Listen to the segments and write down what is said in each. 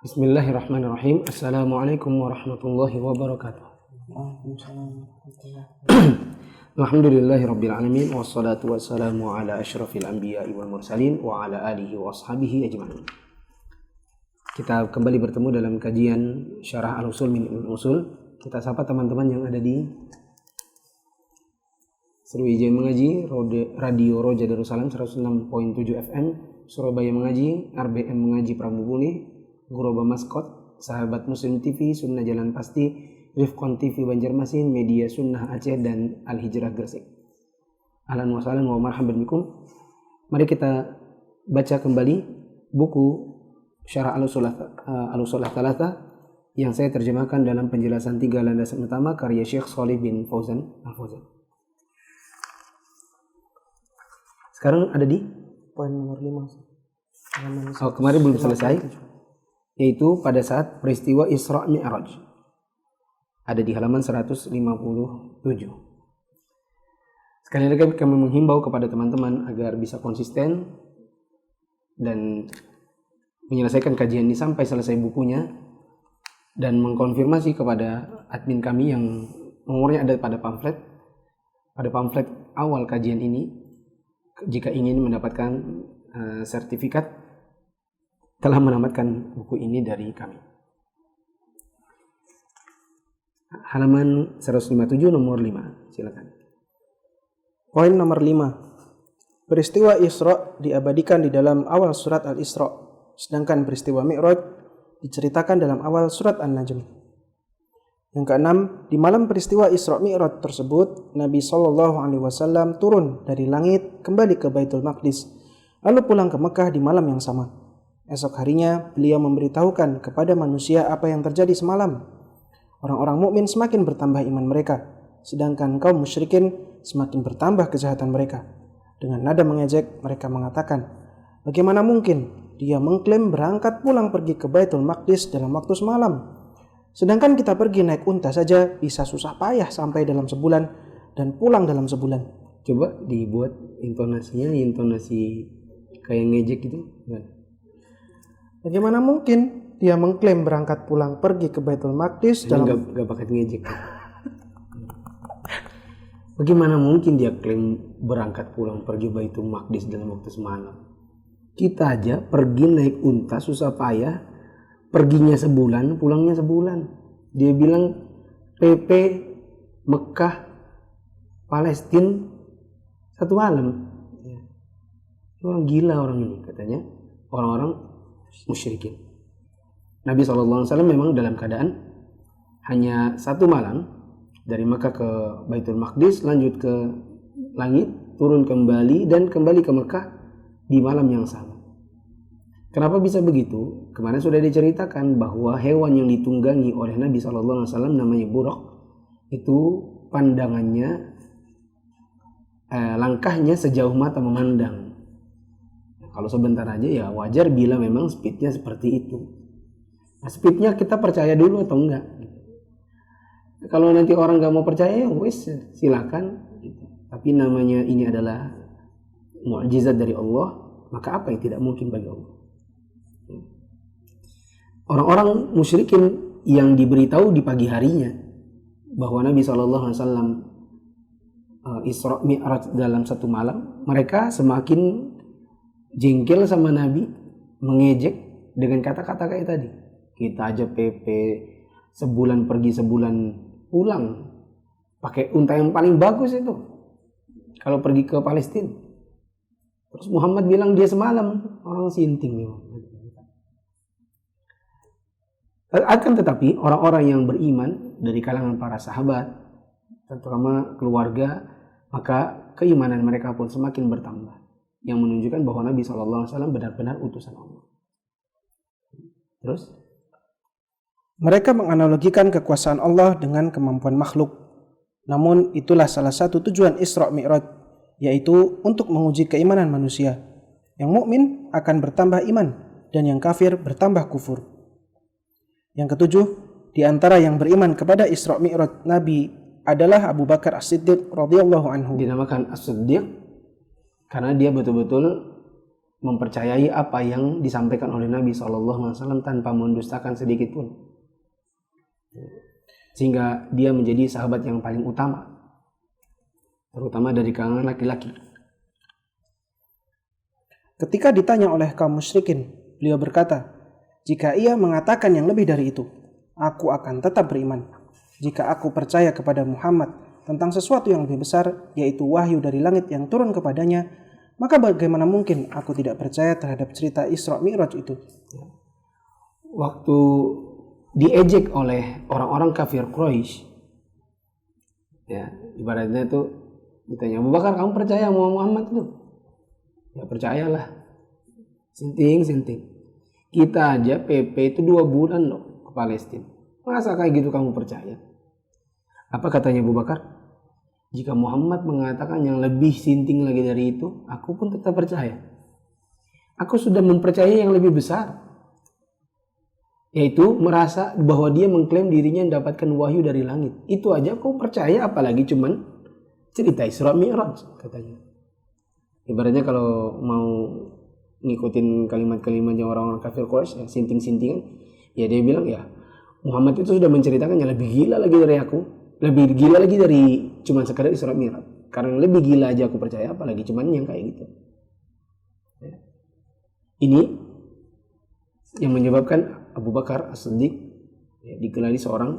Bismillahirrahmanirrahim. Assalamualaikum warahmatullahi wabarakatuh. Alhamdulillahirabbil alamin wassalatu wassalamu ala asyrafil anbiya'i wal mursalin wa ala alihi wa ashabihi ajma'in. Kita kembali bertemu dalam kajian Syarah Al-Usul min Al-Usul. Kita sapa teman-teman yang ada di Sriwijaya Mengaji, Radio Roja Darussalam 106.7 FM, Surabaya Mengaji, RBM Mengaji Pramubuni, Guroba Maskot, Sahabat Muslim TV, Sunnah Jalan Pasti, Rifkon TV Banjarmasin, Media Sunnah Aceh, dan Al-Hijrah Gresik. Ahlan wa sahlan wa marhaban bikum. Mari kita baca kembali buku Syarah Al-Usul Thalatha yang saya terjemahkan dalam penjelasan 3 landasan utama karya Syekh Shalih bin Fauzan Al-Fauzan. Sekarang ada di poin nomor 5. Kemarin belum selesai, yaitu pada saat peristiwa Isra Mi'raj. Ada di halaman 157. Sekali lagi kami menghimbau kepada teman-teman agar bisa konsisten dan menyelesaikan kajian ini sampai selesai bukunya, dan mengkonfirmasi kepada admin kami yang nomornya ada pada pamflet awal kajian ini, jika ingin mendapatkan sertifikat telah menamatkan buku ini dari kami. Halaman 157 nomor 5, silakan. Poin nomor 5. Peristiwa Isra diabadikan di dalam awal surat Al-Isra, sedangkan peristiwa Mi'raj diceritakan dalam awal surat An-Najm. Yang keenam, di malam peristiwa Isra Mi'raj tersebut, Nabi SAW turun dari langit kembali ke Baitul Maqdis, lalu pulang ke Mekah di malam yang sama. Esok harinya, beliau memberitahukan kepada manusia apa yang terjadi semalam. Orang-orang mukmin semakin bertambah iman mereka, sedangkan kaum musyrikin semakin bertambah kejahatan mereka. Dengan nada mengejek, mereka mengatakan, bagaimana mungkin dia mengklaim berangkat pulang pergi ke Baitul Maqdis dalam waktu semalam? Sedangkan kita pergi naik unta saja bisa susah payah sampai dalam sebulan dan pulang dalam sebulan. Coba dibuat intonasinya, intonasi kayak ngejek gitu. Bagaimana mungkin dia mengklaim berangkat pulang pergi ke Baitul Maqdis dalam... Gak pakai ngejek. Bagaimana mungkin dia klaim berangkat pulang pergi Baitul Maqdis dalam waktu semalam? Kita aja pergi naik unta susah payah, perginya sebulan, pulangnya sebulan. Dia bilang PP Mekah Palestina satu malam. Orang gila orang ini, katanya orang-orang musyrikin. Nabi SAW memang dalam keadaan hanya satu malam dari Mekah ke Baitul Maqdis, lanjut ke langit, turun kembali, dan kembali ke Mekah di malam yang sama. Kenapa bisa begitu? Kemarin sudah diceritakan bahwa hewan yang ditunggangi oleh Nabi SAW namanya Buraq, itu pandangannya, langkahnya sejauh mata memandang. Kalau sebentar aja ya wajar bila memang speednya seperti itu. Nah, speednya kita percaya dulu atau enggak? Kalau nanti orang nggak mau percaya, ya wis silakan. Tapi namanya ini adalah mukjizat dari Allah, maka apa yang tidak mungkin bagi Allah? Orang-orang musyrikin yang diberitahu di pagi harinya bahwa Nabi SAW Isra Mi'raj dalam satu malam, mereka semakin jengkel sama Nabi, mengejek dengan kata-kata kayak tadi. Kita aja PP sebulan pergi sebulan pulang, pakai unta yang paling bagus itu kalau pergi ke Palestina. Terus Muhammad bilang dia semalam, orang sinting memang. Akan tetapi orang-orang yang beriman dari kalangan para sahabat, terutama keluarga, maka keimanan mereka pun semakin bertambah, yang menunjukkan bahwa Nabi SAW benar-benar utusan Allah. Terus mereka menganalogikan kekuasaan Allah dengan kemampuan makhluk. Namun itulah salah satu tujuan Isra Mi'raj, yaitu untuk menguji keimanan manusia. Yang mukmin akan bertambah iman dan yang kafir bertambah kufur. Yang ketujuh, di antara yang beriman kepada Isra Mi'raj Nabi adalah Abu Bakar As-Siddiq radhiyallahu anhu. Dinamakan As-Siddiq karena dia betul-betul mempercayai apa yang disampaikan oleh Nabi SAW tanpa mendustakan sedikit pun. Sehingga dia menjadi sahabat yang paling utama, terutama dari kalangan laki-laki. Ketika ditanya oleh kaum musyrikin, beliau berkata, "Jika ia mengatakan yang lebih dari itu, aku akan tetap beriman. Jika aku percaya kepada Muhammad tentang sesuatu yang lebih besar, yaitu wahyu dari langit yang turun kepadanya, maka bagaimana mungkin aku tidak percaya terhadap cerita Isra Mi'raj itu?" Waktu diejek oleh orang-orang kafir Quraisy, ya ibaratnya itu ditanya, Abu Bakar, kamu percaya sama Muhammad itu? Ya percayalah. Sinting. Kita aja PP itu 2 bulan loh ke Palestina. Masa kayak gitu kamu percaya? Apa katanya Abu Bakar? Jika Muhammad mengatakan yang lebih sinting lagi dari itu, aku pun tetap percaya. Aku sudah mempercayai yang lebih besar, yaitu merasa bahwa dia mengklaim dirinya mendapatkan wahyu dari langit. Itu aja aku percaya, apalagi cuman cerita Isra Mi'raj, katanya. Ibaratnya kalau mau ngikutin kalimat-kalimatnya orang-orang kafir Quraisy, yang sinting-sintingan, ya dia bilang ya Muhammad itu sudah menceritakan yang lebih gila lagi dari aku, lebih gila lagi dari cuman sekadar Isra Mi'raj. Karena lebih gila aja aku percaya, apalagi cuman yang kayak gitu. Ya. Ini yang menyebabkan Abu Bakar As-Siddiq digelari seorang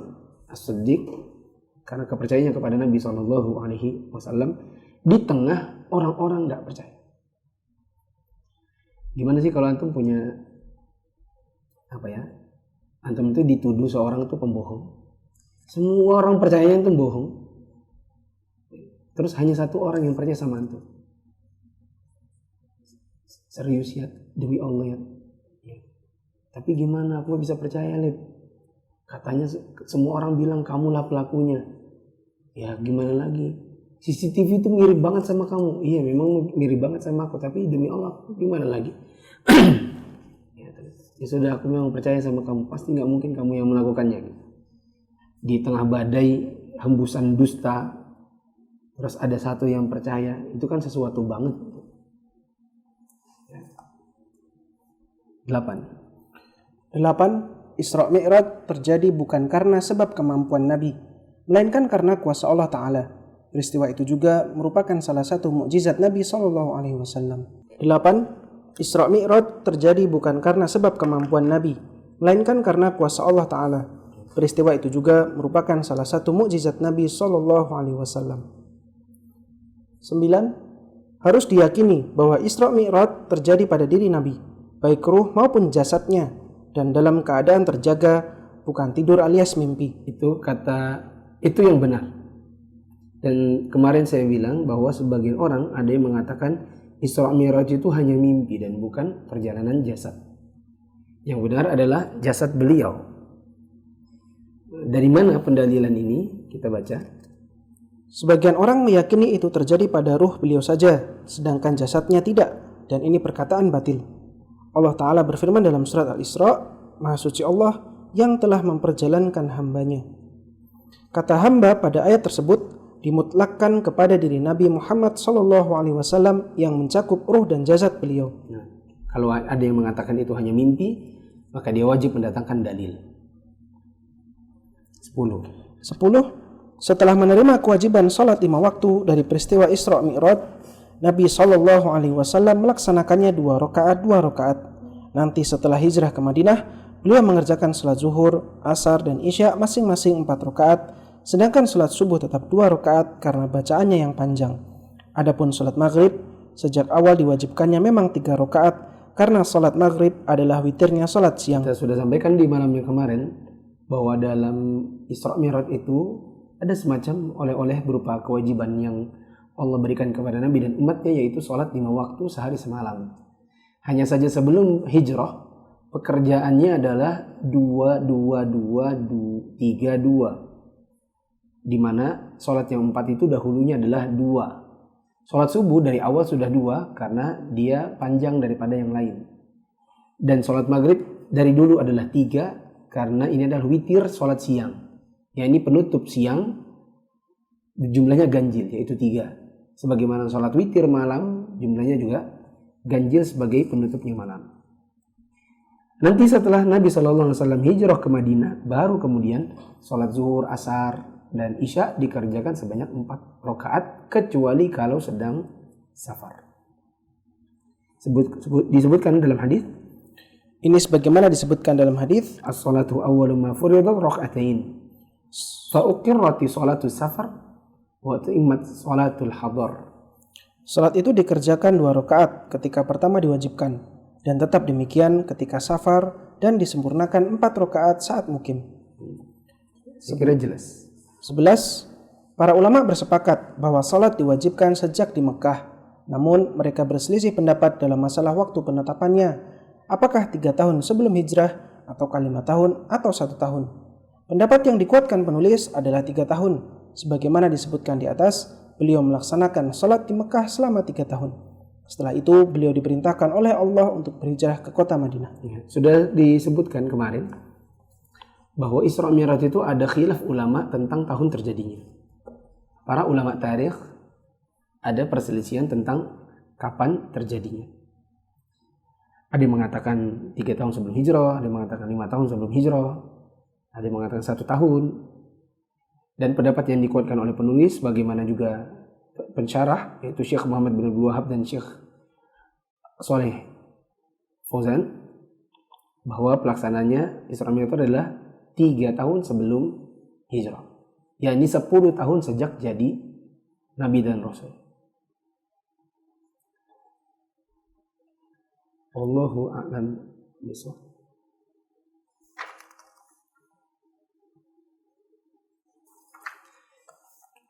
As-Siddiq karena kepercayaannya kepada Nabi SAW di tengah orang-orang tidak percaya. Gimana sih kalau antum punya antum itu dituduh seorang itu pembohong, semua orang percayanya itu bohong, terus hanya satu orang yang percaya sama antum. Serius ya, demi Allah ya. Tapi gimana aku bisa percaya, Lid? Katanya semua orang bilang kamulah pelakunya. Ya gimana lagi? CCTV itu mirip banget sama kamu. Iya memang mirip banget sama aku, tapi demi Allah gimana lagi? Ya sudah, aku memang percaya sama kamu. Pasti nggak mungkin kamu yang melakukannya. Di tengah badai hembusan dusta, terus ada satu yang percaya, itu kan sesuatu banget. 8. Isra Mi'raj terjadi bukan karena sebab kemampuan Nabi, melainkan karena kuasa Allah Ta'ala. Peristiwa itu juga merupakan salah satu mukjizat Nabi SAW. 8. Isra Mi'raj terjadi bukan karena sebab kemampuan Nabi, melainkan karena kuasa Allah Ta'ala. Peristiwa itu juga merupakan salah satu mukjizat Nabi SAW. 9. Harus diyakini bahwa Isra Mi'raj terjadi pada diri Nabi, baik ruh maupun jasadnya, dan dalam keadaan terjaga, bukan tidur alias mimpi. Itu yang benar. Dan kemarin saya bilang bahwa sebagian orang ada yang mengatakan Isra Mi'raj itu hanya mimpi dan bukan perjalanan jasad. Yang benar adalah jasad beliau. Dari mana pendalilan ini? Kita baca. Sebagian orang meyakini itu terjadi pada ruh beliau saja, sedangkan jasadnya tidak, dan ini perkataan batil. Allah Ta'ala berfirman dalam surat Al-Isra, Maha Suci Allah yang telah memperjalankan hambanya. Kata hamba pada ayat tersebut dimutlakkan kepada diri Nabi Muhammad SAW yang mencakup ruh dan jasad beliau. Nah, kalau ada yang mengatakan itu hanya mimpi, maka dia wajib mendatangkan dalil. 10. Setelah menerima kewajiban salat 5 waktu dari peristiwa Isra Mi'raj, Nabi SAW melaksanakannya 2 rakaat. Nanti setelah hijrah ke Madinah, beliau mengerjakan salat zuhur, asar, dan isya masing-masing 4 rakaat, sedangkan salat subuh tetap 2 rakaat karena bacaannya yang panjang. Adapun salat maghrib, sejak awal diwajibkannya memang 3 rakaat karena salat maghrib adalah witirnya salat siang. Kita sudah sampaikan di malamnya kemarin bahwa dalam Isra Mi'raj itu ada semacam oleh-oleh berupa kewajiban yang Allah berikan kepada Nabi dan umatnya, yaitu sholat 5 waktu sehari semalam. Hanya saja sebelum hijrah, pekerjaannya adalah 2-2-2-3-2, di mana sholat yang 4 itu dahulunya adalah 2. Sholat subuh dari awal sudah 2 karena dia panjang daripada yang lain. Dan sholat maghrib dari dulu adalah 3 karena ini adalah witir sholat siang. Ya, ini penutup siang, jumlahnya ganjil, yaitu 3. Sebagaimana sholat witir malam, jumlahnya juga ganjil sebagai penutupnya malam. Nanti setelah Nabi SAW hijrah ke Madinah, baru kemudian sholat zuhur, asar, dan isya dikerjakan sebanyak 4 rakaat kecuali kalau sedang safar. Disebutkan dalam hadis, ini sebagaimana disebutkan dalam hadis, as-salatu awwalu ma furidat raka'atain fa uqirrati salatu safar wa tu'immat salatul hadar. salat itu dikerjakan 2 rakaat ketika pertama diwajibkan, dan tetap demikian ketika safar, dan disempurnakan 4 rakaat saat mukim. Sekira jelas. 11. Para ulama bersepakat bahwa salat diwajibkan sejak di Mekah, namun mereka berselisih pendapat dalam masalah waktu penetapannya, apakah 3 tahun sebelum hijrah, atau 5 tahun, atau 1 tahun. Pendapat yang dikuatkan penulis adalah 3 tahun, sebagaimana disebutkan di atas, beliau melaksanakan salat di Mekah selama 3 tahun. Setelah itu beliau diperintahkan oleh Allah untuk berhijrah ke kota Madinah. Sudah disebutkan kemarin bahwa Isra Mi'raj itu ada khilaf ulama tentang tahun terjadinya. Para ulama tarikh ada perselisihan tentang kapan terjadinya. Ada yang mengatakan 3 tahun sebelum hijrah, ada yang mengatakan 5 tahun sebelum hijrah, ada yang mengatakan 1 tahun. Dan pendapat yang dikuatkan oleh penulis, bagaimana juga pensyarah, yaitu Syekh Muhammad bin Abdul Wahab dan Syekh Saleh Fauzan, bahwa pelaksananya Isra Mi'raj itu adalah 3 tahun sebelum hijrah, yakni 10 tahun sejak jadi Nabi dan Rasul. Allahu a'lam bishawab.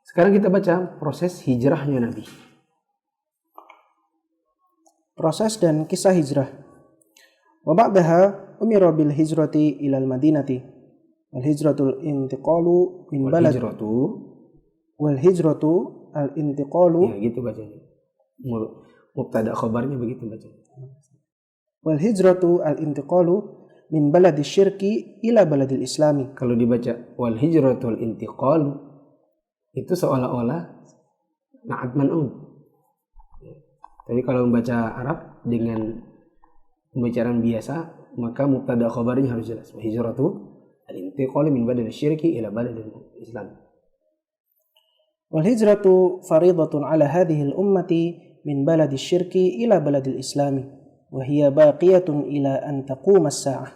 Sekarang kita baca proses hijrahnya Nabi. Proses dan kisah hijrah. Wa ba'daha umira bil hijrati ilal madinati. Wal hijratul intiqalu min balad. Wal hijratu al intiqalu. Ya gitu bacanya. Mubtada khabarnya begitu bacanya. Wal hijratu al intiqalu min baladis syirki ila baladil islami. Kalau dibaca wal hijratul intiqalu, itu seolah-olah na'at man'un. Tapi kalau membaca Arab dengan pembicaraan biasa, maka mubtada khabarnya harus jelas. Wa hijratu al-intiqal min badal syirki ila baladil islam. Wal hijratu faridatun ala hadhihi al-ummati min baladil syirki ila baladil islami, wa hiya baqiyatun ila an taquma as-sa'ah.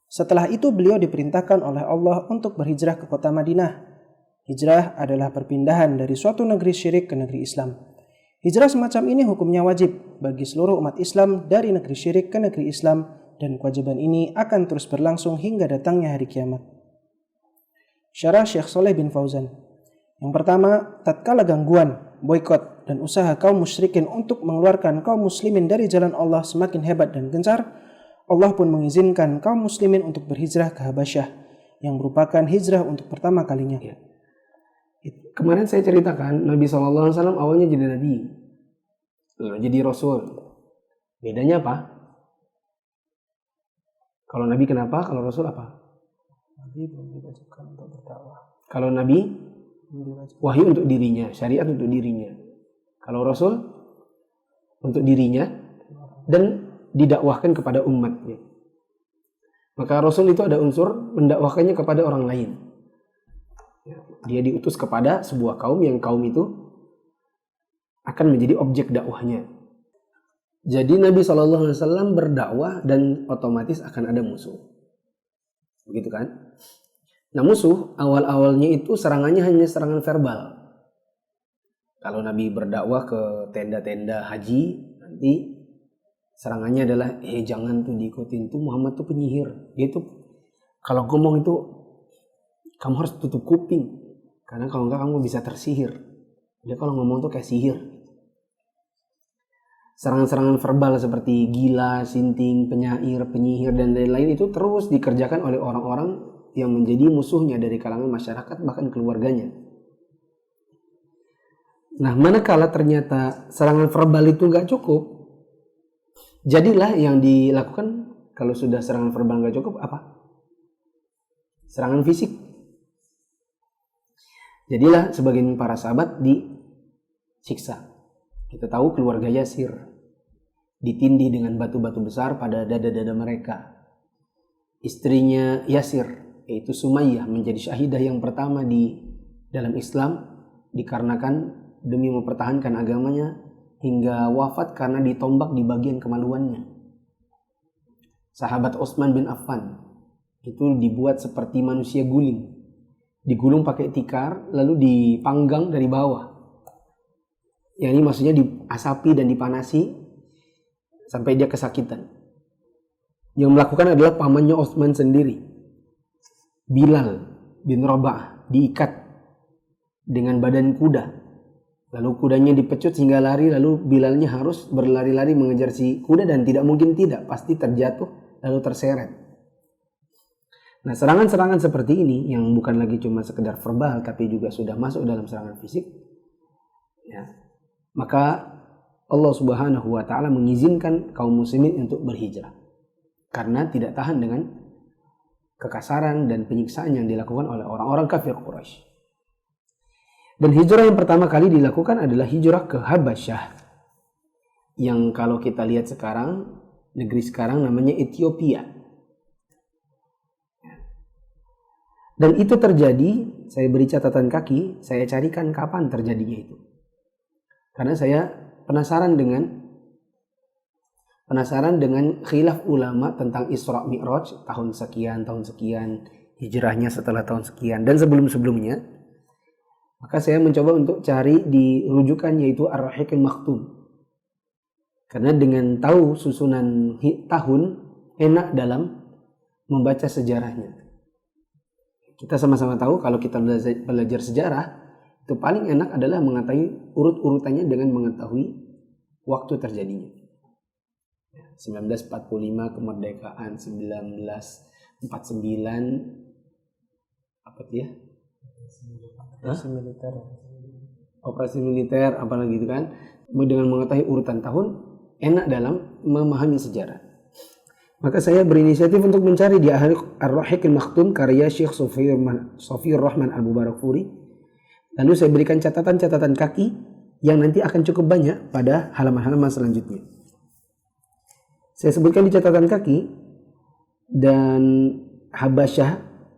Setelah itu beliau diperintahkan oleh Allah untuk berhijrah ke kota Madinah. Hijrah adalah perpindahan dari suatu negeri syirik ke negeri Islam. Hijrah semacam ini hukumnya wajib bagi seluruh umat Islam dari negeri syirik ke negeri Islam, dan kewajiban ini akan terus berlangsung hingga datangnya hari kiamat. Syarah Syekh Saleh bin Fauzan. Yang pertama, tatkala gangguan, boikot, dan usaha kaum musyrikin untuk mengeluarkan kaum muslimin dari jalan Allah semakin hebat dan gencar, Allah pun mengizinkan kaum muslimin untuk berhijrah ke Habasyah, yang merupakan hijrah untuk pertama kalinya. Ya. Kemarin saya ceritakan Nabi SAW awalnya jadi Nabi, lalu jadi Rasul. Bedanya apa? Kalau Nabi kenapa? Kalau Rasul apa? Nabi belum diwajibkan untuk berdakwah. Kalau Nabi wahyu untuk dirinya, syariat untuk dirinya. Kalau Rasul untuk dirinya dan didakwahkan kepada umatnya. Maka Rasul itu ada unsur mendakwahkannya kepada orang lain. Dia diutus kepada sebuah kaum yang kaum itu akan menjadi objek dakwahnya. Jadi Nabi SAW berdakwah dan otomatis akan ada musuh. Begitu kan? Nah musuh awal-awalnya itu serangannya hanya serangan verbal. Kalau Nabi berdakwah ke tenda-tenda haji, nanti serangannya adalah jangan tuh diikutin, tuh Muhammad tuh penyihir. Dia tuh kalau ngomong itu kamu harus tutup kuping, karena kalau enggak kamu bisa tersihir. Dia kalau ngomong tuh kayak sihir. Serangan-serangan verbal seperti gila, sinting, penyair, penyihir, dan lain-lain itu terus dikerjakan oleh orang-orang yang menjadi musuhnya dari kalangan masyarakat, bahkan keluarganya. Nah, manakala ternyata serangan verbal itu nggak cukup, jadilah yang dilakukan kalau sudah serangan verbal nggak cukup, apa? Serangan fisik. Jadilah sebagian para sahabat disiksa. Kita tahu keluarga Yasir ditindih dengan batu-batu besar pada dada-dada mereka. Istrinya Yasir, yaitu Sumayyah, menjadi syahidah yang pertama di dalam Islam dikarenakan demi mempertahankan agamanya hingga wafat karena ditombak di bagian kemaluannya. Sahabat Utsman bin Affan itu dibuat seperti manusia guling, digulung pakai tikar lalu dipanggang dari bawah. Yang ini maksudnya diasapi dan dipanasi sampai dia kesakitan. Yang melakukan adalah pamannya Utsman sendiri, Bilal bin Rabah, diikat dengan badan kuda. Lalu kudanya dipecut hingga lari, lalu Bilalnya harus berlari-lari mengejar si kuda dan tidak mungkin tidak, pasti terjatuh lalu terseret. Nah, serangan-serangan seperti ini yang bukan lagi cuma sekedar verbal tapi juga sudah masuk dalam serangan fisik, ya, maka Allah Subhanahu wa taala mengizinkan kaum muslimin untuk berhijrah karena tidak tahan dengan kekasaran dan penyiksaan yang dilakukan oleh orang-orang kafir Quraisy. Dan hijrah yang pertama kali dilakukan adalah hijrah ke Habasyah, yang kalau kita lihat sekarang, negeri sekarang namanya Ethiopia. Dan itu terjadi, saya beri catatan kaki, saya carikan kapan terjadinya itu. Karena saya penasaran dengan khilaf ulama tentang Isra Mi'raj tahun sekian, hijrahnya setelah tahun sekian, dan sebelum-sebelumnya. Maka saya mencoba untuk cari di rujukan yaitu Ar-Rahiq Al-Maktum. Karena dengan tahu susunan tahun enak dalam membaca sejarahnya. Kita sama-sama tahu kalau kita belajar sejarah, itu paling enak adalah mengetahui urut-urutannya dengan mengetahui waktu terjadinya. 1945 kemerdekaan, 1949 apa itu ya? Operasi militer apalagi itu kan. Dengan mengetahui urutan tahun enak dalam memahami sejarah. Maka saya berinisiatif untuk mencari di Ar-Rahiq Al-Maktum karya Syekh Safiyur Rahman Al-Mubarakfuri. Lalu saya berikan catatan-catatan kaki yang nanti akan cukup banyak pada halaman-halaman selanjutnya. Saya sebutkan di catatan kaki, dan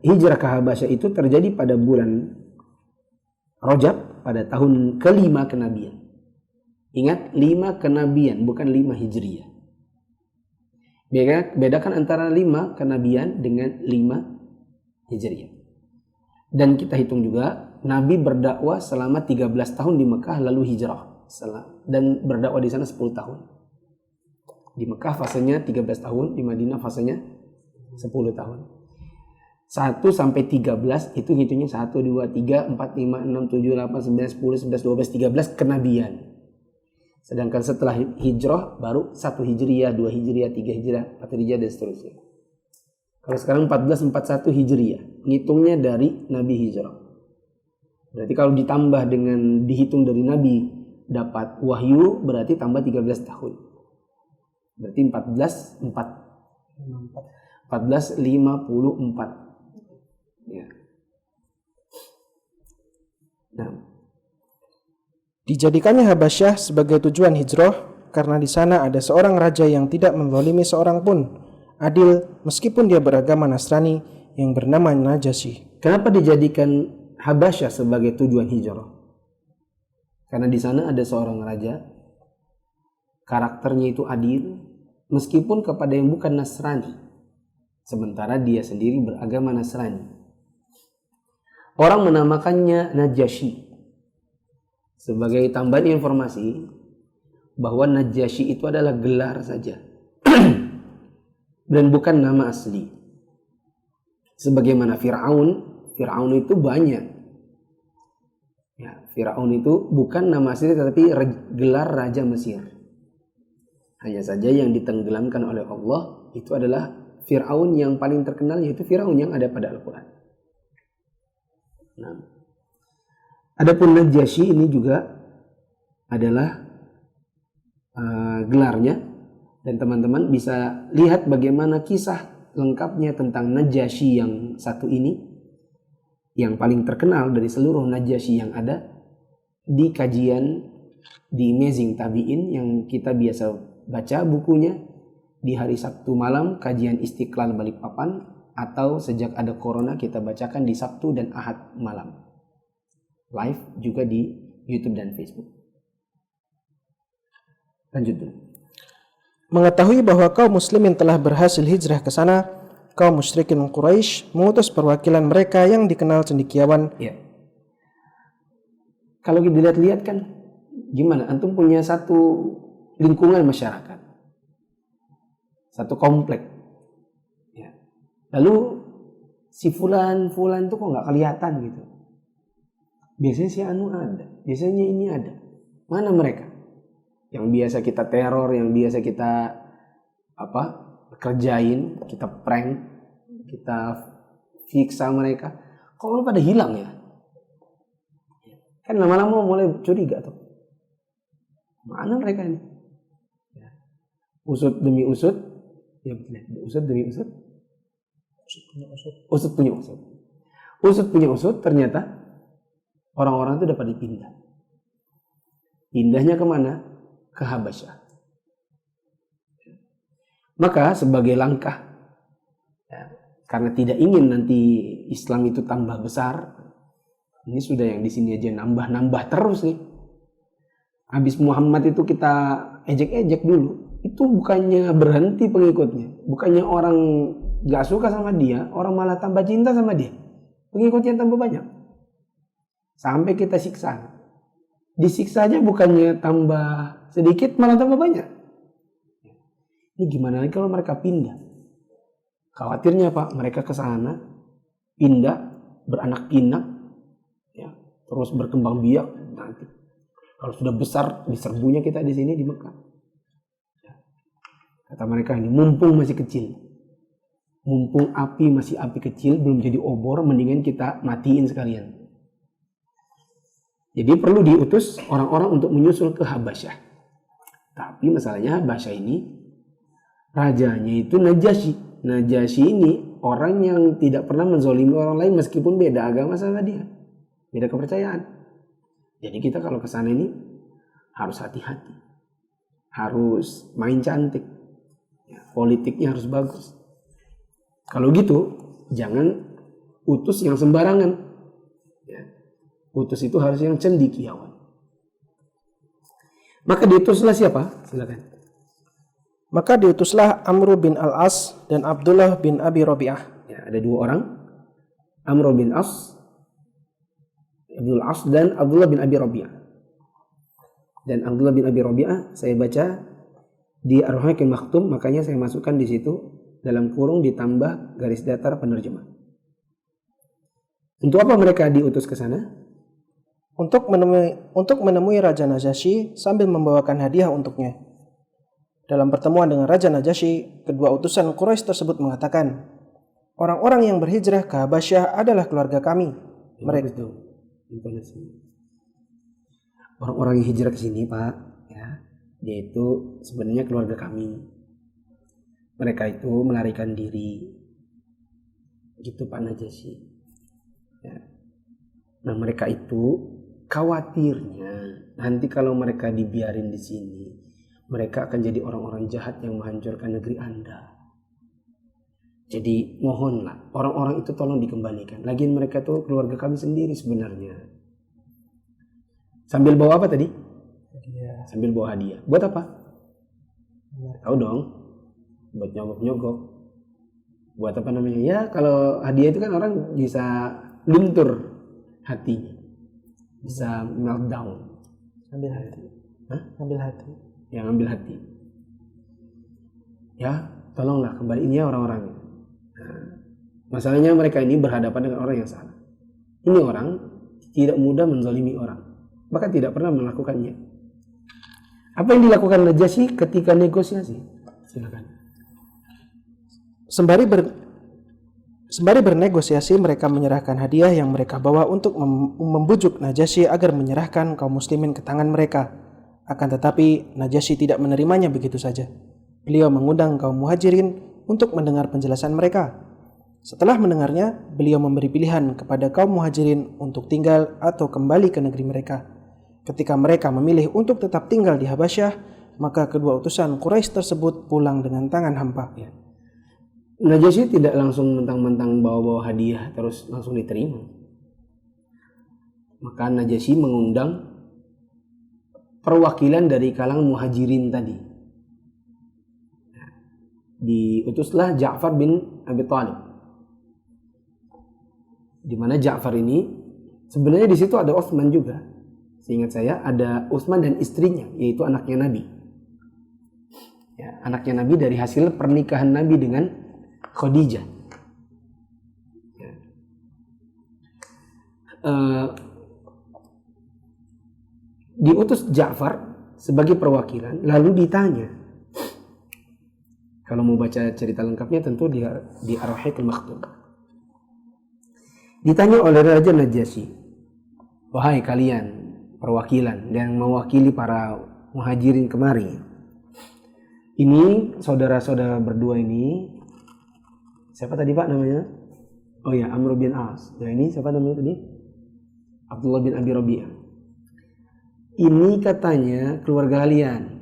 hijrah ke Habasyah itu terjadi pada bulan Rajab pada tahun ke-5 kenabian. Ingat, 5 kenabian bukan 5 hijriyah. Bedakan antara 5 kenabian dengan 5 hijriyah. Dan kita hitung juga, Nabi berdakwah selama 13 tahun di Mekah lalu hijrah. Dan berdakwah di sana 10 tahun. Di Mekah fasenya 13 tahun, di Madinah fasenya 10 tahun. 1 sampai 13 itu hitungnya 1, 2, 3, 4, 5, 6, 7, 8, 9, 10, 11, 12, 13 kenabian. Sedangkan setelah hijrah baru 1 hijriyah, 2 hijriyah, 3 hijriyah, 4 hijriyah dan seterusnya. Kalau sekarang 1441 hijriyah, ngitungnya dari Nabi hijrah. Berarti kalau ditambah dengan dihitung dari Nabi dapat wahyu berarti tambah 13 tahun. Berarti 1454. Ya. Nah, dijadikannya Habasyah sebagai tujuan hijrah karena di sana ada seorang raja yang tidak menzalimi seorang pun, adil meskipun dia beragama Nasrani, yang bernama Najasyi. Kenapa dijadikan Habasyah sebagai tujuan hijrah? Karena di sana ada seorang raja, karakternya itu adil meskipun kepada yang bukan Nasrani, sementara dia sendiri beragama Nasrani. Orang menamakannya Najasyi. Sebagai tambahan informasi bahwa Najasyi itu adalah gelar saja dan bukan nama asli. Sebagaimana Fir'aun itu banyak. Ya, Fir'aun itu bukan nama asli tetapi gelar Raja Mesir. Hanya saja yang ditenggelamkan oleh Allah itu adalah Fir'aun yang paling terkenal, yaitu Fir'aun yang ada pada Al-Quran. Nah, adapun Najasyi ini juga adalah gelarnya, dan teman-teman bisa lihat bagaimana kisah lengkapnya tentang Najasyi yang satu ini, yang paling terkenal dari seluruh Najasyi yang ada, di kajian di Amazing Tabi'in yang kita biasa baca bukunya di hari Sabtu malam kajian Istiqlal Balikpapan, atau sejak ada corona kita bacakan di Sabtu dan Ahad malam. Live juga di YouTube dan Facebook. Lanjut dulu. Mengetahui bahwa kaum muslimin telah berhasil hijrah ke sana, kaum musyrikin Quraisy mengutus perwakilan mereka yang dikenal cendekiawan. Ya. Kalau dilihat-lihat kan gimana? Antum punya satu lingkungan masyarakat, satu komplek. Ya. Lalu si fulan tuh kok nggak kelihatan gitu. Biasanya si anu ada, biasanya ini ada. Mana mereka? Yang biasa kita teror, yang biasa kita kerjain, kita prank, kita siksa mereka. Kok pada hilang ya? Kan lama-lama mulai curiga tuh. Mana mereka ini? Ya. Usut demi usut, ya usut demi usut. Usut punya usut. Usut punya usut, ternyata orang-orang itu dapat dipindah. Pindahnya kemana? Ke Habasyah. Maka sebagai langkah, ya, karena tidak ingin nanti Islam itu tambah besar, ini sudah yang di sini aja nambah terus nih. Habis Muhammad itu kita ejek-ejek dulu, itu bukannya berhenti pengikutnya, bukannya orang gak suka sama dia, orang malah tambah cinta sama dia, pengikutnya tambah banyak. Sampai kita siksa. Disiksa aja bukannya tambah sedikit, malah tambah banyak. Ini gimana lagi kalau mereka pindah? Khawatirnya Pak, mereka ke sana, pindah, beranak pinak, ya, terus berkembang biak. Nanti kalau sudah besar, diserbunya kita di sini di Mekah. Ya. Kata mereka ini, mumpung masih kecil, mumpung api masih api kecil, belum jadi obor, mendingan kita matiin sekalian. Jadi perlu diutus orang-orang untuk menyusul ke Habasyah. Tapi masalahnya Habasyah ini, rajanya itu Najasyi. Najasyi ini orang yang tidak pernah menzolimi orang lain meskipun beda agama sama dia. Beda kepercayaan. Jadi kita kalau ke sana ini harus hati-hati. Harus main cantik. Ya, politiknya harus bagus. Kalau gitu, jangan utus yang sembarangan. Utus itu harus yang cendekiawan. Maka diutuslah siapa? Silakan. Maka diutuslah Amr bin Al-As dan Abdullah bin Abi Rabi'ah. Ya, ada dua orang. Amr bin As, Abdul As dan Abdullah bin Abi Rabi'ah. Dan Abdullah bin Abi Rabi'ah saya baca di Ar-Rahaiqil Maktum, makanya saya masukkan di situ dalam kurung ditambah garis datar penerjemah. Untuk apa mereka diutus ke sana? Untuk menemui Raja Najasyi sambil membawakan hadiah untuknya. Dalam pertemuan dengan Raja Najasyi, kedua utusan Quraisy tersebut mengatakan, orang-orang yang berhijrah ke Habasyah adalah keluarga kami. Mereka itu orang-orang yang hijrah ke sini, Pak, ya, yaitu sebenarnya keluarga kami. Mereka itu melarikan diri, gitu Pak Najasyi. Ya. Nah mereka itu khawatirnya nanti kalau mereka dibiarin di sini, mereka akan jadi orang-orang jahat yang menghancurkan negeri Anda. Jadi mohonlah orang-orang itu tolong dikembalikan. Lagian mereka tuh keluarga kami sendiri sebenarnya. Sambil bawa apa tadi? hadiah. Sambil bawa hadiah. Buat apa? Tahu dong. Buat nyogok-nyogok. Buat apa namanya? Ya kalau hadiah itu kan orang bisa luntur hatinya. Bisa meltdown. Ambil hati. Hah? Ambil hati. Yang ambil hati. Ya, tolonglah kembaliin ya orang-orang. Nah, masalahnya mereka ini berhadapan dengan orang yang salah. Ini orang tidak mudah menzalimi orang, bahkan tidak pernah melakukannya. Apa yang dilakukan Najasyi ketika negosiasi? Silakan. Sembari bernegosiasi, mereka menyerahkan hadiah yang mereka bawa untuk membujuk Najasyi agar menyerahkan kaum muslimin ke tangan mereka. Akan tetapi Najasyi tidak menerimanya begitu saja. Beliau mengundang kaum muhajirin untuk mendengar penjelasan mereka. Setelah mendengarnya, beliau memberi pilihan kepada kaum muhajirin untuk tinggal atau kembali ke negeri mereka. Ketika mereka memilih untuk tetap tinggal di Habasyah, Maka kedua utusan Quraisy tersebut pulang dengan tangan hampa. Ya. Najasyi tidak langsung mentang-mentang bawa-bawa hadiah terus langsung diterima. Maka Najasyi mengundang perwakilan dari kalangan muhajirin tadi. Diutuslah Ja'far bin Abi Thalib. Di mana Ja'far ini sebenarnya di situ ada Utsman juga. Seingat saya ada Utsman dan istrinya, yaitu anaknya Nabi. Ya, anaknya Nabi dari hasil pernikahan Nabi dengan Khadijah. Ya. Diutus Ja'far sebagai perwakilan, lalu ditanya. Kalau mau baca cerita lengkapnya tentu di Ar-Rahiqul Maktum. Ditanya oleh Raja Najasyi, wahai kalian perwakilan yang mewakili para muhajirin kemari, ini saudara-saudara berdua ini, siapa tadi Pak namanya? Oh ya, Amr bin As. Nah ini siapa namanya tadi? Abdullah bin Abi Rabi'ah. Ini katanya keluarga kalian.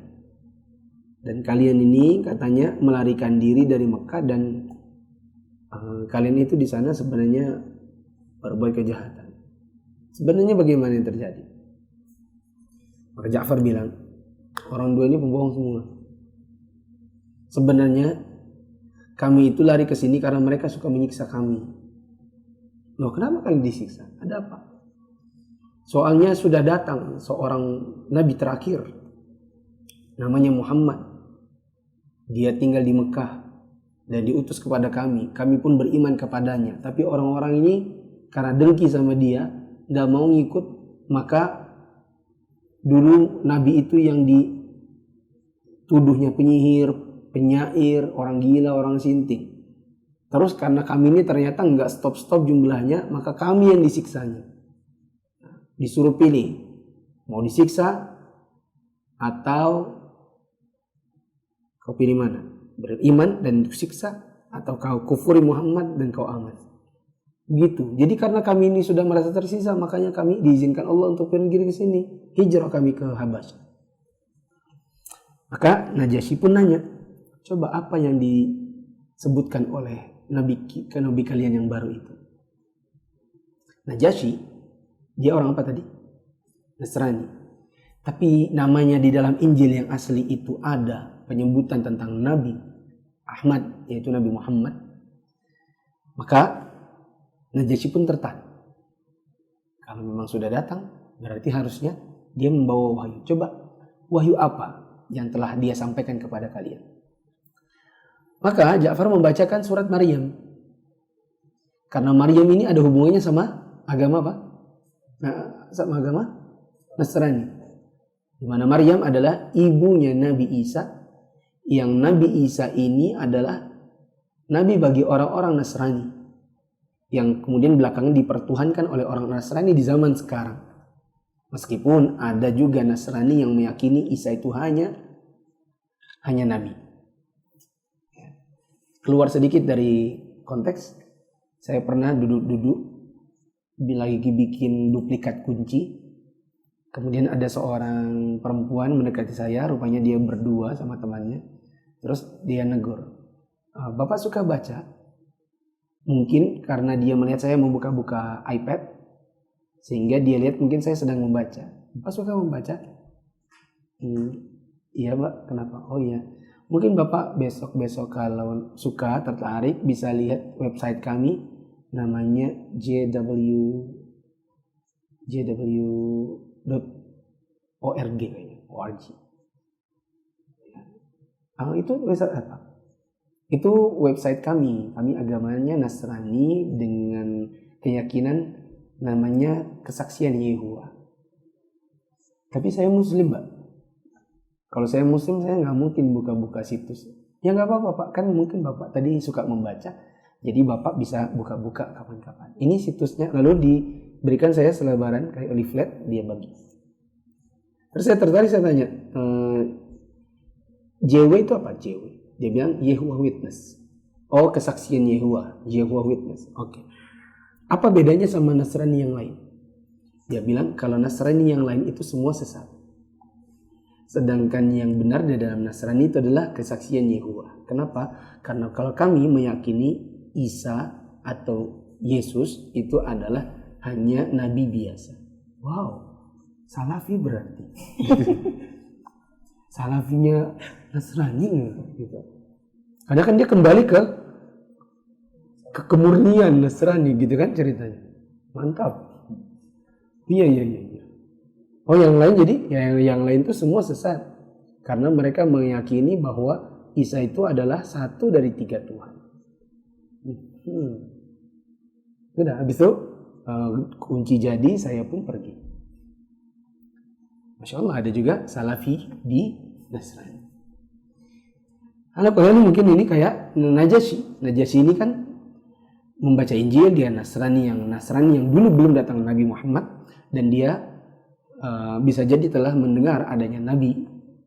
Dan kalian ini katanya melarikan diri dari Mekah dan kalian itu di sana sebenarnya berbuat kejahatan. Sebenarnya bagaimana yang terjadi? Maka Ja'far bilang, orang dua ini pembohong semua. Sebenarnya kami itu lari ke sini karena mereka suka menyiksa kami. Loh, kenapa kalian disiksa? Ada apa? Soalnya sudah datang seorang nabi terakhir, namanya Muhammad. Dia tinggal di Mekah dan diutus kepada kami. Kami pun beriman kepadanya. Tapi orang-orang ini karena dengki sama dia, tidak mau ngikut. Maka dulu nabi itu yang dituduhnya penyihir, penyair, orang gila, orang sinting. Terus karena kami ini ternyata nggak stop-stop jumlahnya, maka kami yang disiksanya. Disuruh pilih, mau disiksa atau kau pilih mana? Beriman dan disiksa atau kau kufuri Muhammad dan kau aman. Gitu. Jadi karena kami ini sudah merasa tersisa, makanya kami diizinkan Allah untuk pergi ke sini, hijrah kami ke Habasyah. Maka Najasyi pun nanya, coba apa yang disebutkan oleh nabi kalian yang baru itu? Najasyi, dia orang apa tadi? Nasrani. Tapi namanya di dalam Injil yang asli itu ada penyebutan tentang Nabi Ahmad, yaitu Nabi Muhammad. Maka Najasyi pun tertarik. Kalau memang sudah datang, berarti harusnya dia membawa wahyu. Coba wahyu apa yang telah dia sampaikan kepada kalian? Maka Ja'far membacakan surat Maryam. Karena Maryam ini ada hubungannya sama agama apa? Nah, sama agama Nasrani. Di mana Maryam adalah ibunya Nabi Isa, yang Nabi Isa ini adalah nabi bagi orang-orang Nasrani yang kemudian belakangan dipertuhankan oleh orang Nasrani di zaman sekarang. Meskipun ada juga Nasrani yang meyakini Isa itu hanya nabi. Keluar sedikit dari konteks, saya pernah duduk-duduk lagi bikin duplikat kunci. Kemudian ada seorang perempuan mendekati saya, rupanya dia berdua sama temannya. Terus dia negur, Bapak suka baca? Mungkin karena dia melihat saya membuka-buka iPad, sehingga dia lihat mungkin saya sedang membaca. Bapak suka membaca? Iya Pak, kenapa? Oh iya, mungkin Bapak besok-besok kalau suka, tertarik, bisa lihat website kami, namanya jw.org kayaknya, org. Itu website apa? Itu website kami. Kami agamanya Nasrani dengan keyakinan namanya kesaksian Yehuwa. Tapi saya Muslim, Mbak. Kalau saya Muslim, saya nggak mungkin buka-buka situs. Ya nggak apa-apa, Pak. Kan mungkin Bapak tadi suka membaca. Jadi Bapak bisa buka-buka kapan-kapan. Ini situsnya. Lalu diberikan saya selebaran kayak leaflet, dia bagi. Terus saya tertarik, saya tanya, JW itu apa? JW. Dia bilang Yehovah Witness. Oh, kesaksian Yehovah Witness. Oke. Apa bedanya sama Nasrani yang lain? Dia bilang kalau Nasrani yang lain itu semua sesat. Sedangkan yang benar di dalam Nasrani itu adalah kesaksian Yehuwa. Kenapa? Karena kalau kami meyakini Isa atau Yesus itu adalah hanya nabi biasa. Wow, Salafi berarti. Salafinya Nasrani gitu. Karena kan dia kembali ke kemurnian Nasrani gitu kan ceritanya. Mantap. Iya. Oh yang lain jadi yang lain itu semua sesat. Karena mereka meyakini bahwa Isa itu adalah satu dari 3 Tuhan. Udah habis itu kunci jadi saya pun pergi. Masya Allah ada juga Salafi di Nasrani. Anak kalian mungkin ini kayak Najasyi. Najasyi ini kan membaca Injil, dia Nasrani yang dulu belum datang Nabi Muhammad, dan dia bisa jadi telah mendengar adanya Nabi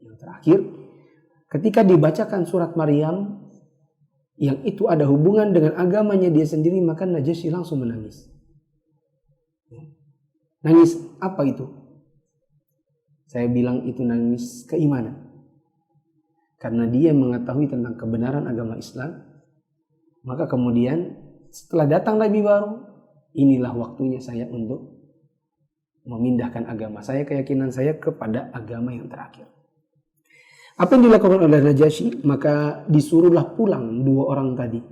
yang terakhir. Ketika dibacakan surat Maryam yang itu ada hubungan dengan agamanya dia sendiri, maka Najasyi langsung menangis. Nangis apa itu? Saya bilang itu nangis keimanan. Karena dia mengetahui tentang kebenaran agama Islam, maka kemudian setelah datang Nabi baru, inilah waktunya saya untuk memindahkan agama saya, keyakinan saya kepada agama yang terakhir. Apa yang dilakukan oleh Najasyi? Maka disuruhlah pulang 2 orang tadi,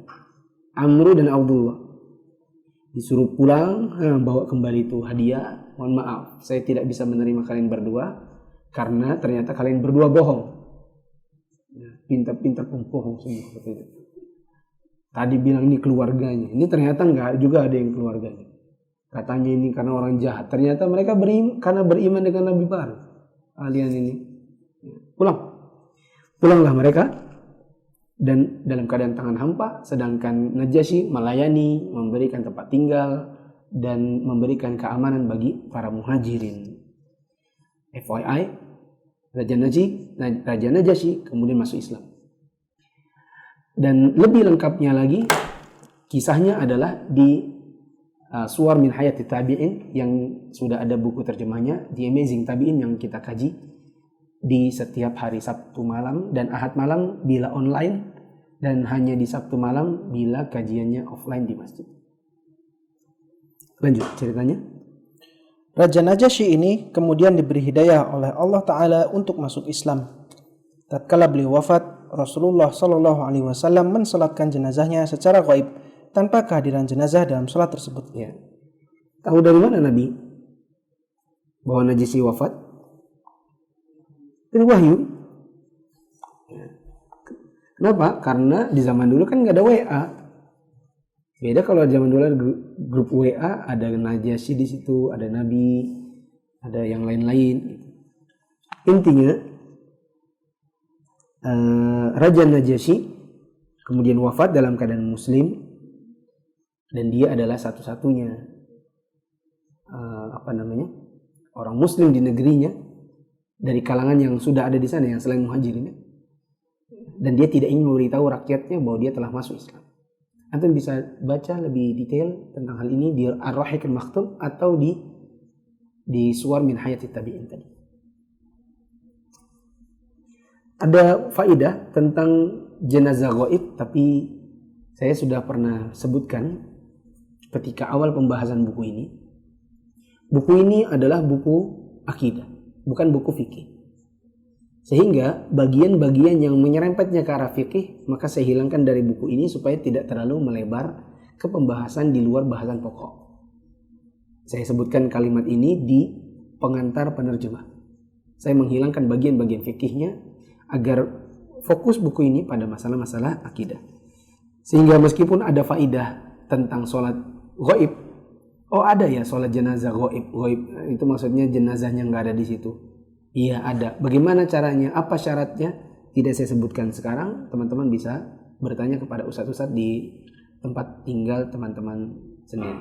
Amru dan Abdullah. Disuruh pulang, bawa kembali itu hadiah. Mohon maaf, saya tidak bisa menerima kalian berdua karena ternyata kalian berdua bohong. Pintar-pintar pembohong semua seperti itu. Tadi bilang ini keluarganya, ini ternyata enggak juga ada yang keluarganya. Katanya ini karena orang jahat, ternyata mereka karena beriman dengan Nabi baru. Kalian ini pulanglah mereka dan dalam keadaan tangan hampa, sedangkan Najasyi melayani, memberikan tempat tinggal dan memberikan keamanan bagi para muhajirin. FYI, Raja Najasyi kemudian masuk Islam. Dan lebih lengkapnya lagi, kisahnya adalah di Suwar min Hayati Tabi'in yang sudah ada buku terjemahnya, The Amazing Tabi'in yang kita kaji di setiap hari Sabtu malam dan Ahad malam bila online, dan hanya di Sabtu malam bila kajiannya offline di masjid. Lanjut ceritanya. Raja Najasyi ini kemudian diberi hidayah oleh Allah Ta'ala untuk masuk Islam. Tatkala beliau wafat, Rasulullah SAW mensalatkan jenazahnya secara gaib tanpa kehadiran jenazah dalam salat tersebut. Ya. Tahu dari mana Nabi bahwa Najasyi wafat? Dari wahyu. Kenapa? Karena di zaman dulu kan nggak ada WA. Beda kalau zaman dulu ada grup WA, ada Najasyi di situ, ada Nabi, ada yang lain-lain. Intinya Raja Najasyi kemudian wafat dalam keadaan Muslim, dan dia adalah satu-satunya orang Muslim di negerinya dari kalangan yang sudah ada di sana yang selain muhajirin, dan dia tidak ingin memberitahu rakyatnya bahwa dia telah masuk Islam. Antum bisa baca lebih detail tentang hal ini di Ar-Rahiq Al-Maktum atau di Suwar min Hayati Tabi'in tadi. Ada faedah tentang jenazah gaib, tapi saya sudah pernah sebutkan ketika awal pembahasan buku ini. Buku ini adalah buku akidah, bukan buku fikih. Sehingga bagian-bagian yang menyerempetnya ke arah fikih, maka saya hilangkan dari buku ini supaya tidak terlalu melebar ke pembahasan di luar bahasan pokok. Saya sebutkan kalimat ini di pengantar penerjemah. Saya menghilangkan bagian-bagian fikihnya agar fokus buku ini pada masalah-masalah akidah. Sehingga meskipun ada faidah tentang sholat gaib, oh ada ya sholat jenazah gaib. Gaib itu maksudnya jenazahnya nggak ada di situ. Iya ada. Bagaimana caranya? Apa syaratnya? Tidak saya sebutkan sekarang. Teman-teman bisa bertanya kepada ustadz-ustadz di tempat tinggal teman-teman sendiri.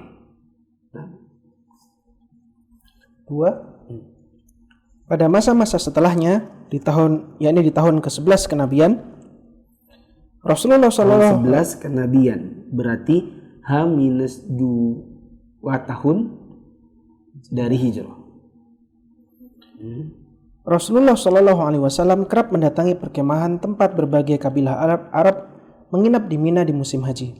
Nah. 2. Pada masa-masa setelahnya, di tahun ke-11 kenabian, Rasulullah SAW 11 kenabian berarti H-2 tahun dari hijrah. Rasulullah Shallallahu Alaihi Wasallam kerap mendatangi perkemahan tempat berbagai kabilah Arab menginap di Mina di musim haji.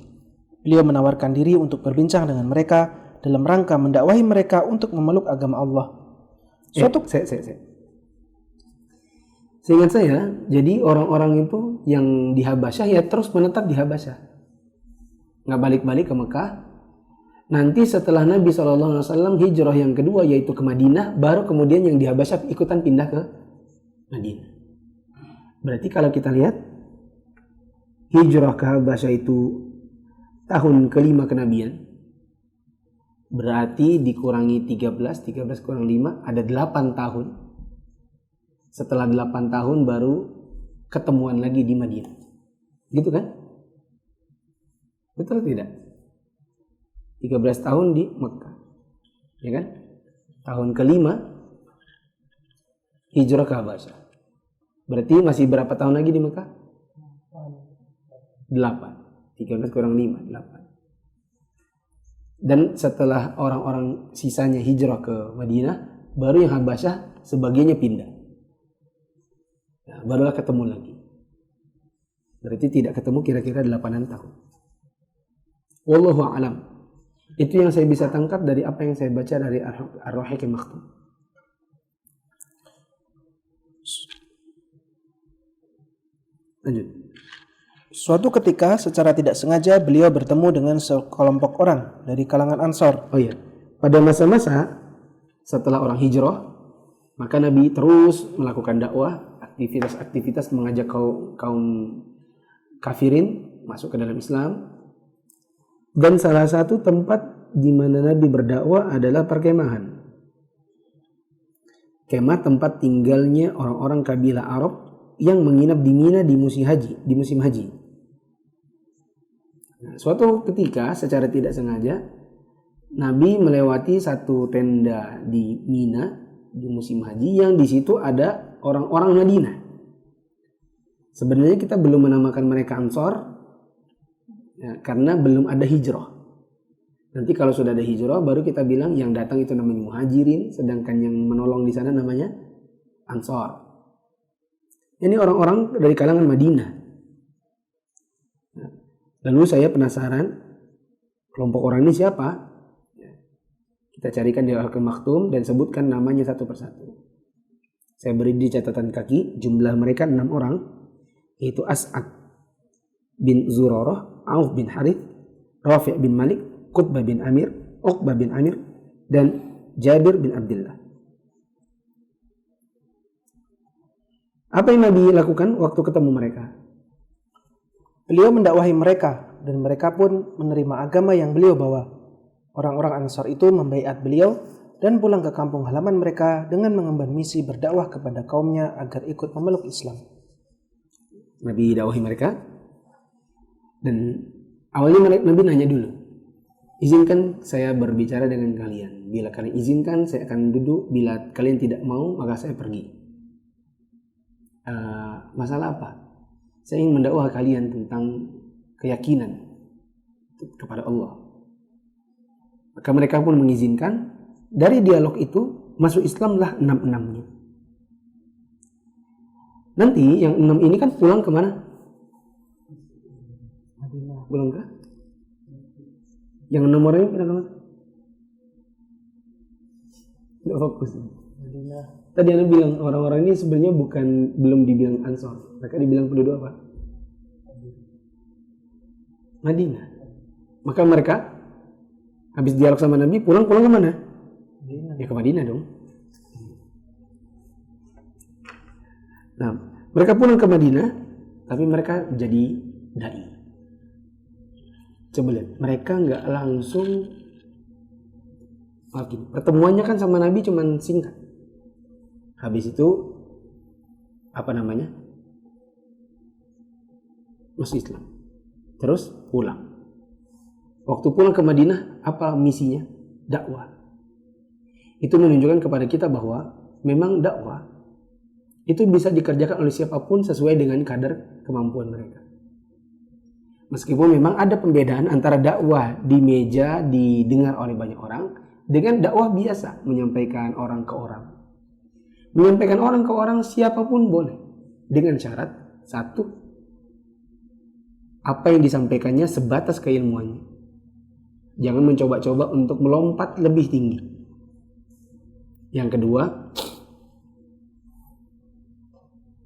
Beliau menawarkan diri untuk berbincang dengan mereka dalam rangka mendakwahi mereka untuk memeluk agama Allah. Seingat saya, jadi orang-orang itu yang di Habasyah ya terus menetap di Habasyah, nggak balik-balik ke Mekah. Nanti setelah Nabi SAW hijrah yang kedua yaitu ke Madinah, baru kemudian yang di Habasyah ikutan pindah ke Madinah. Berarti kalau kita lihat hijrah ke Habasyah itu tahun kelima kenabian, berarti dikurangi 13 kurang 5 ada 8 tahun. Setelah 8 tahun baru ketemuan lagi di Madinah. Gitu kan? Betul tidak? 13 tahun di Mekah, ya kan? Tahun kelima hijrah ke Habasyah. Berarti masih berapa tahun lagi di Mekah? 8. 13 kurang 5, 8. Dan setelah orang-orang sisanya hijrah ke Madinah, baru yang Habasyah sebagiannya pindah. Nah, barulah ketemu lagi. Berarti tidak ketemu kira-kira 8 tahun. Wallahu a'lam. Itu yang saya bisa tangkap dari apa yang saya baca dari Ar-Rahiq Al-Maktum. Lanjut. Suatu ketika secara tidak sengaja beliau bertemu dengan sekelompok orang dari kalangan Ansor. Oh iya, pada masa-masa setelah orang hijrah, maka Nabi terus melakukan dakwah, aktivitas-aktivitas mengajak kaum kafirin masuk ke dalam Islam. Dan salah satu tempat di mana Nabi berdakwah adalah perkemahan. Kemah tempat tinggalnya orang-orang kabilah Arab yang menginap di Mina di musim haji. Nah, suatu ketika secara tidak sengaja Nabi melewati satu tenda di Mina di musim haji yang di situ ada orang-orang Madinah. Sebenarnya kita belum menamakan mereka Ansor. Ya, karena belum ada hijrah. Nanti kalau sudah ada hijrah baru kita bilang yang datang itu namanya muhajirin, sedangkan yang menolong di sana namanya Ansor. Ini orang-orang dari kalangan Madinah. Lalu saya penasaran kelompok orang ini siapa? Kita carikan di Al-Rahiq Maktum dan sebutkan namanya satu persatu. Saya beri di catatan kaki jumlah mereka 6 orang, yaitu As'ad bin Zurarah, Auf bin Harith, Rafi' bin Malik, Qutbah bin Amir, Uqbah bin Amir, dan Jabir bin Abdullah. Apa yang Nabi lakukan waktu ketemu mereka? Beliau mendakwahi mereka dan mereka pun menerima agama yang beliau bawa. Orang-orang Ansar itu membaiat beliau dan pulang ke kampung halaman mereka dengan mengemban misi berdakwah kepada kaumnya agar ikut memeluk Islam. Nabi dakwahi mereka. Dan awalnya Nabi nanya dulu, izinkan saya berbicara dengan kalian. Bila kalian izinkan, saya akan duduk. Bila kalian tidak mau, maka saya pergi. Masalah apa? Saya ingin mendakwah kalian tentang keyakinan kepada Allah. Maka mereka pun mengizinkan. Dari dialog itu, masuk Islamlah 6-6-nya. Nanti yang 6 ini kan pulang kemana? Pulang kah? Yang 6 orang ini pindah kemana? Nggak fokus. Tadi Anda bilang orang-orang ini sebenarnya belum dibilang Ansor. Mereka dibilang penduduk apa? Madinah. Maka mereka habis dialog sama Nabi pulang kemana? Ya ke Madinah dong. Nah, mereka pulang ke Madinah, tapi mereka jadi dai. Coba lihat, mereka nggak langsung pertemuannya kan sama Nabi cuman singkat. Habis itu masuk Islam. Terus pulang. Waktu pulang ke Madinah, apa misinya? Dakwah. Itu menunjukkan kepada kita bahwa memang dakwah itu bisa dikerjakan oleh siapapun sesuai dengan kadar kemampuan mereka. Meskipun memang ada pembedaan antara dakwah di meja didengar oleh banyak orang dengan dakwah biasa menyampaikan orang ke orang. Menyampaikan orang ke orang siapapun boleh. Dengan syarat, satu, apa yang disampaikannya sebatas keilmuannya. Jangan mencoba-coba untuk melompat lebih tinggi. Yang kedua,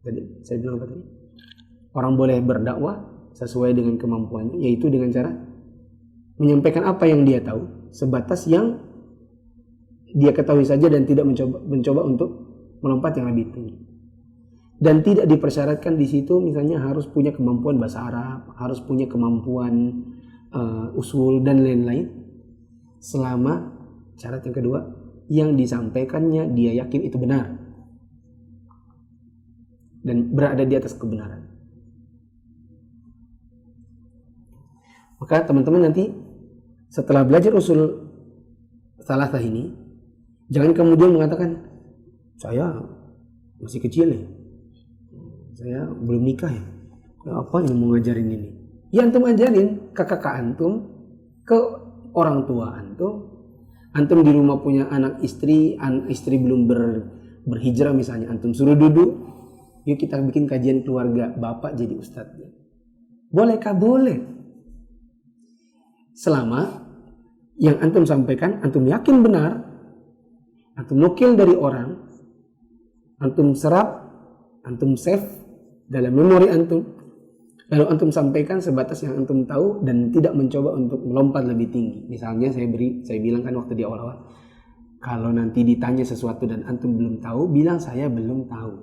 tadi saya bilang apa tadi? Orang boleh berdakwah sesuai dengan kemampuannya, yaitu dengan cara menyampaikan apa yang dia tahu, sebatas yang dia ketahui saja dan tidak mencoba untuk melompat yang lebih tinggi. Dan tidak dipersyaratkan di situ misalnya harus punya kemampuan bahasa Arab, harus punya kemampuan usul dan lain-lain. Selama syarat yang kedua, yang disampaikannya dia yakin itu benar dan berada di atas kebenaran. Maka teman-teman nanti setelah belajar usul salasah ini, jangan kemudian mengatakan, saya masih kecil ya, saya belum nikah ya, apa yang mau ngajarin ini? Ya antum ajarin ke kakak antum, ke orang tua antum di rumah punya anak istri, istri belum berhijrah misalnya, antum suruh duduk, yuk kita bikin kajian keluarga, bapak jadi ustadznya. Bolehkah? Boleh. Selama yang antum sampaikan, antum yakin benar, antum nukil dari orang, antum serap, antum save dalam memori antum, lalu antum sampaikan sebatas yang antum tahu dan tidak mencoba untuk melompat lebih tinggi. Misalnya saya bilang kan waktu di awal-awal, kalau nanti ditanya sesuatu dan antum belum tahu, bilang saya belum tahu.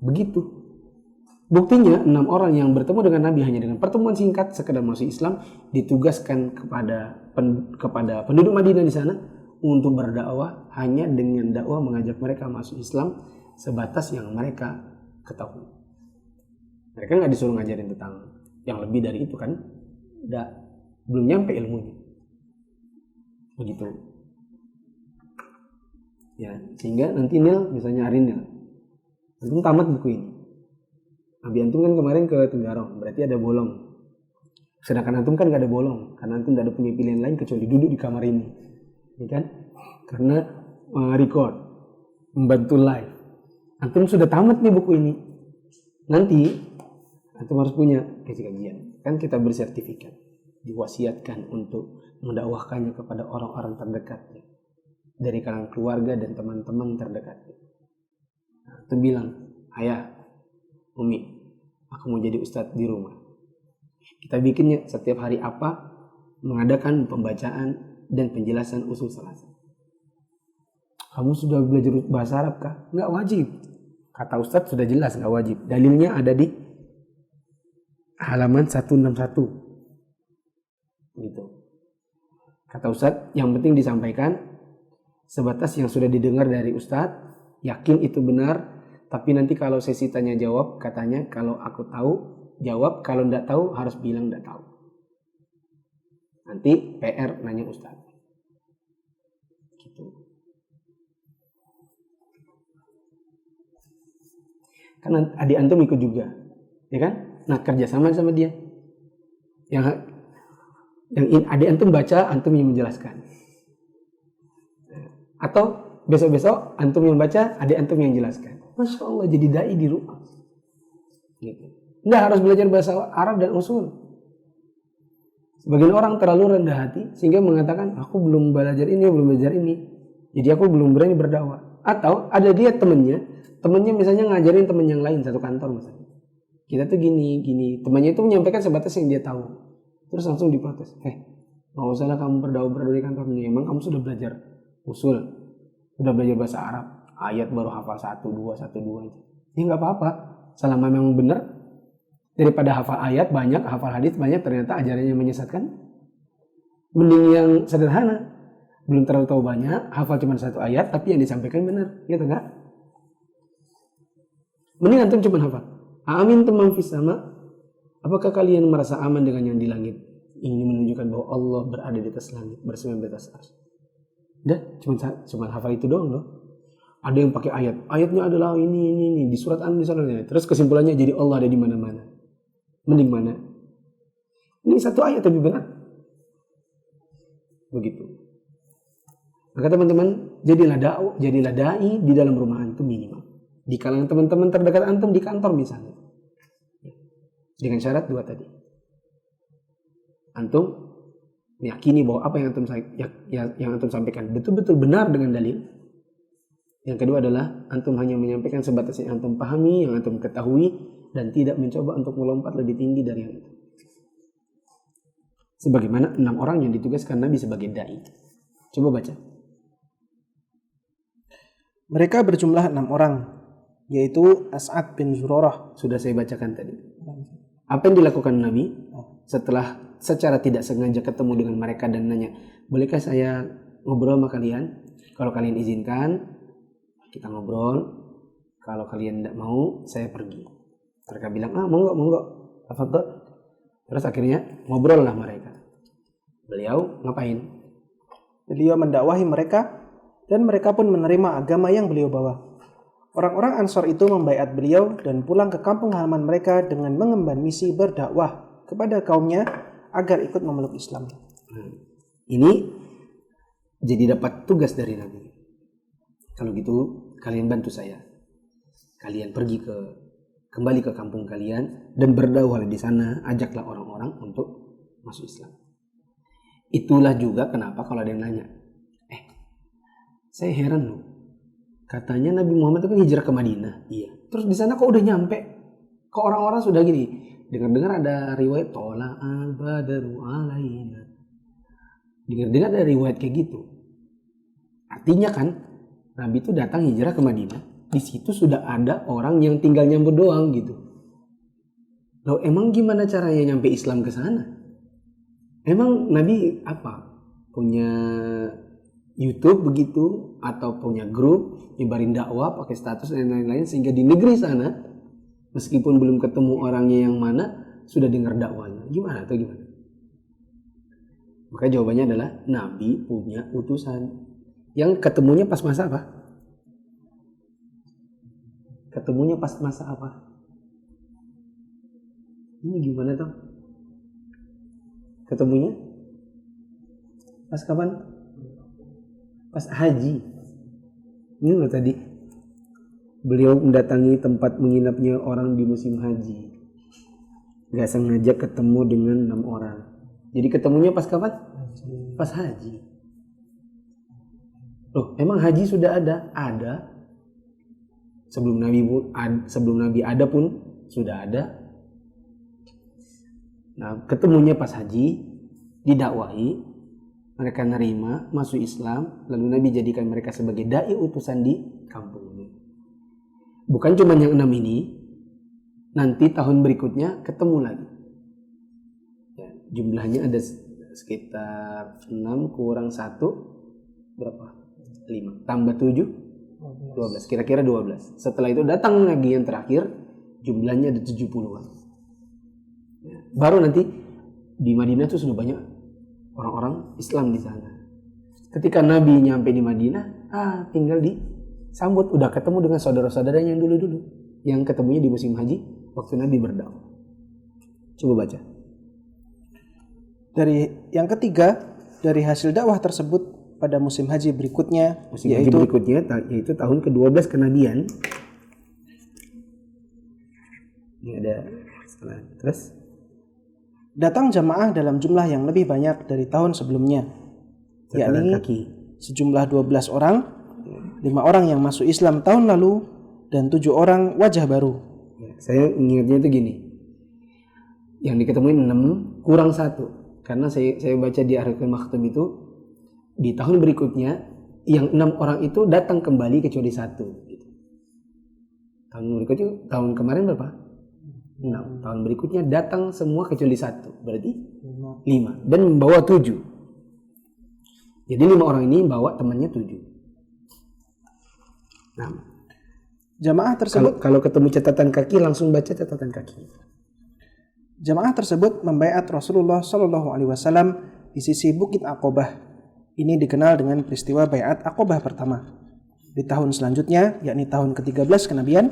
Begitu. Buktinya 6 orang yang bertemu dengan Nabi hanya dengan pertemuan singkat sekedar masuk Islam ditugaskan kepada penduduk Madinah di sana untuk berdakwah hanya dengan dakwah mengajak mereka masuk Islam sebatas yang mereka ketahui. Mereka nggak disuruh ngajarin tentang yang lebih dari itu kan, belum nyampe ilmunya. Begitu. Ya, sehingga nanti Nil misalnya hari Nil, antum tamat buku ini. Nabi antum kan kemarin ke Tenggarong, berarti ada bolong. Sedangkan antum kan gak ada bolong, karena antum gak ada punya pilihan lain kecuali duduk di kamar ini, ya kan? Karena record, membantu live. Antum sudah tamat nih buku ini. Nanti antum harus punya kajian. Kan kita bersertifikat, diwasiatkan untuk mendakwahkannya kepada orang-orang terdekatnya, dari kalangan keluarga dan teman-teman terdekatnya. Nah, antum bilang, ayah, Umi, aku mau jadi ustadz di rumah. Kita bikinnya setiap hari apa? Mengadakan pembacaan dan penjelasan usul salasah. Kamu sudah belajar bahasa Arab kah? Nggak wajib. Kata ustadz sudah jelas nggak wajib. Dalilnya ada di halaman 161. Gitu. Kata ustadz, yang penting disampaikan sebatas yang sudah didengar dari ustadz, yakin itu benar. Tapi nanti kalau sesi tanya jawab, katanya kalau aku tahu, jawab. Kalau enggak tahu, harus bilang enggak tahu. Nanti PR nanya ustaz. Gitu. Kan adik antum ikut juga. Ya kan? Nah, kerjasama sama dia. Yang adik antum baca, antum yang menjelaskan. Atau besok-besok antum yang baca, adik antum yang jelaskan. Masya Allah, jadi dai di rumah. Gitu. Nggak harus belajar bahasa Arab dan usul. Sebagian orang terlalu rendah hati sehingga mengatakan, aku belum belajar ini, jadi aku belum berani berdakwah. Atau ada dia temennya misalnya ngajarin temen yang lain satu kantor misalnya. Kita tuh gini. Temannya itu menyampaikan sebatas yang dia tahu. Terus langsung diprotes. Nggak usah lah kamu berdakwah di kantor ini. Emang kamu sudah belajar usul, sudah belajar bahasa Arab. Ayat baru hafal 1, 2 aja. Ya nggak apa-apa. Selama memang benar, daripada hafal ayat banyak, hafal hadis banyak, ternyata ajarannya menyesatkan. Mending yang sederhana. Belum terlalu tahu banyak, hafal cuma 1 ayat, tapi yang disampaikan benar. Gitu nggak? Mending antum cuma hafal. Amin teman fis sama. Apakah kalian merasa aman dengan yang di langit? Ini menunjukkan bahwa Allah berada di atas langit, bersama di atas arsy. Dah, cuma hafal itu doang loh. Ada yang pakai ayatnya adalah ini di surat An-Nisa. Terus kesimpulannya jadi Allah ada di mana-mana. Mending mana? Ini 1 ayat tapi benar. Begitu. Maka teman-teman, jadilah dai di dalam rumah antum minimal. Di kalangan teman-teman terdekat antum di kantor misalnya. Dengan syarat 2 tadi. Antum meyakini bahwa apa yang antum sampaikan betul-betul benar dengan dalil. Yang kedua adalah antum hanya menyampaikan sebatas yang antum pahami, yang antum ketahui, dan tidak mencoba untuk melompat lebih tinggi dari yang itu. Sebagaimana 6 orang yang ditugaskan Nabi sebagai dai. Coba baca. Mereka berjumlah 6 orang, yaitu As'ad bin Zurarah. Sudah saya bacakan tadi. Apa yang dilakukan Nabi setelah secara tidak sengaja ketemu dengan mereka dan nanya, bolehkah saya ngobrol sama kalian? Kalau kalian izinkan, kita ngobrol. Kalau kalian tidak mau, saya pergi. Mereka bilang, monggo. Terus akhirnya ngobrol lah mereka. Beliau ngapain? Beliau mendakwahi mereka dan mereka pun menerima agama yang beliau bawa. Orang-orang Ansor itu membaiat beliau dan pulang ke kampung halaman mereka dengan mengemban misi berdakwah kepada kaumnya agar ikut memeluk Islam. Ini jadi dapat tugas dari Nabi. Kalau gitu kalian bantu saya. Kalian kembali ke kampung kalian dan berdakwah di sana, ajaklah orang-orang untuk masuk Islam. Itulah juga kenapa kalau ada yang nanya, saya heran loh. Katanya Nabi Muhammad itu kan hijrah ke Madinah. Iya. Terus di sana kok udah nyampe? Kok orang-orang sudah gini? Dengar-dengar ada riwayat tola al-badru alaina. Dengar-dengar ada riwayat kayak gitu. Artinya kan Nabi itu datang hijrah ke Madinah. Di situ sudah ada orang yang tinggal nyambut doang gitu. Loh, emang gimana caranya nyampe Islam ke sana? Emang Nabi apa? Punya YouTube begitu atau punya grup nyebarin dakwah pakai status dan lain-lain sehingga di negeri sana meskipun belum ketemu orangnya yang mana sudah dengar dakwahnya. Gimana atau gimana? Maka jawabannya adalah Nabi punya utusan yang ketemunya pas masa apa? Ketemunya pas masa apa? Ini gimana tuh? Ketemunya pas kapan? Pas haji. Ini loh tadi. Beliau mendatangi tempat menginapnya orang di musim haji. Gak sengaja ketemu dengan 6 orang. Jadi ketemunya pas kapan? Pas haji. Loh, emang haji sudah ada? Ada. Sebelum Nabi ada pun sudah ada. Nah, ketemunya pas haji, didakwahi, mereka nerima, masuk Islam, lalu Nabi jadikan mereka sebagai dai utusan di kampung ini. Bukan cuma yang 6 ini, nanti tahun berikutnya ketemu lagi. Ya, jumlahnya ada sekitar 6 kurang 1, berapa? 5. Tambah 7, 12. Kira-kira 12. Setelah itu datang lagi yang terakhir, jumlahnya ada 70-an. Ya, baru nanti di Madinah itu sudah banyak orang-orang Islam di sana. Ketika Nabi nyampe di Madinah, tinggal disambut, udah ketemu dengan saudara-saudaranya yang dulu-dulu, yang ketemunya di musim haji waktu Nabi berdakwah. Coba baca. Dari yang ketiga, dari hasil dakwah tersebut pada musim haji berikutnya, yaitu tahun ke-12 kenabian. Ini ada terus datang jamaah dalam jumlah yang lebih banyak dari tahun sebelumnya, yakni sejumlah 12 orang, 5 orang yang masuk Islam tahun lalu, dan 7 orang wajah baru. Ya, saya ingatnya itu gini, yang diketemuin 6 kurang 1, karena saya baca di Akhirul Maktum itu, di tahun berikutnya, yang 6 orang itu datang kembali kecuali 1. Gitu. Tahun berikutnya, tahun kemarin berapa? 6. Tahun berikutnya datang semua kecuali 1. Berarti 5. Dan membawa 7. Jadi 5 orang ini bawa temannya 7. Nah, jamaah tersebut kalau ketemu catatan kaki langsung baca catatan kaki. Jamaah tersebut membaiat Rasulullah SAW di sisi Bukit Aqobah. Ini dikenal dengan peristiwa baiat Aqobah pertama. Di tahun selanjutnya, yakni tahun ke-13 kenabian,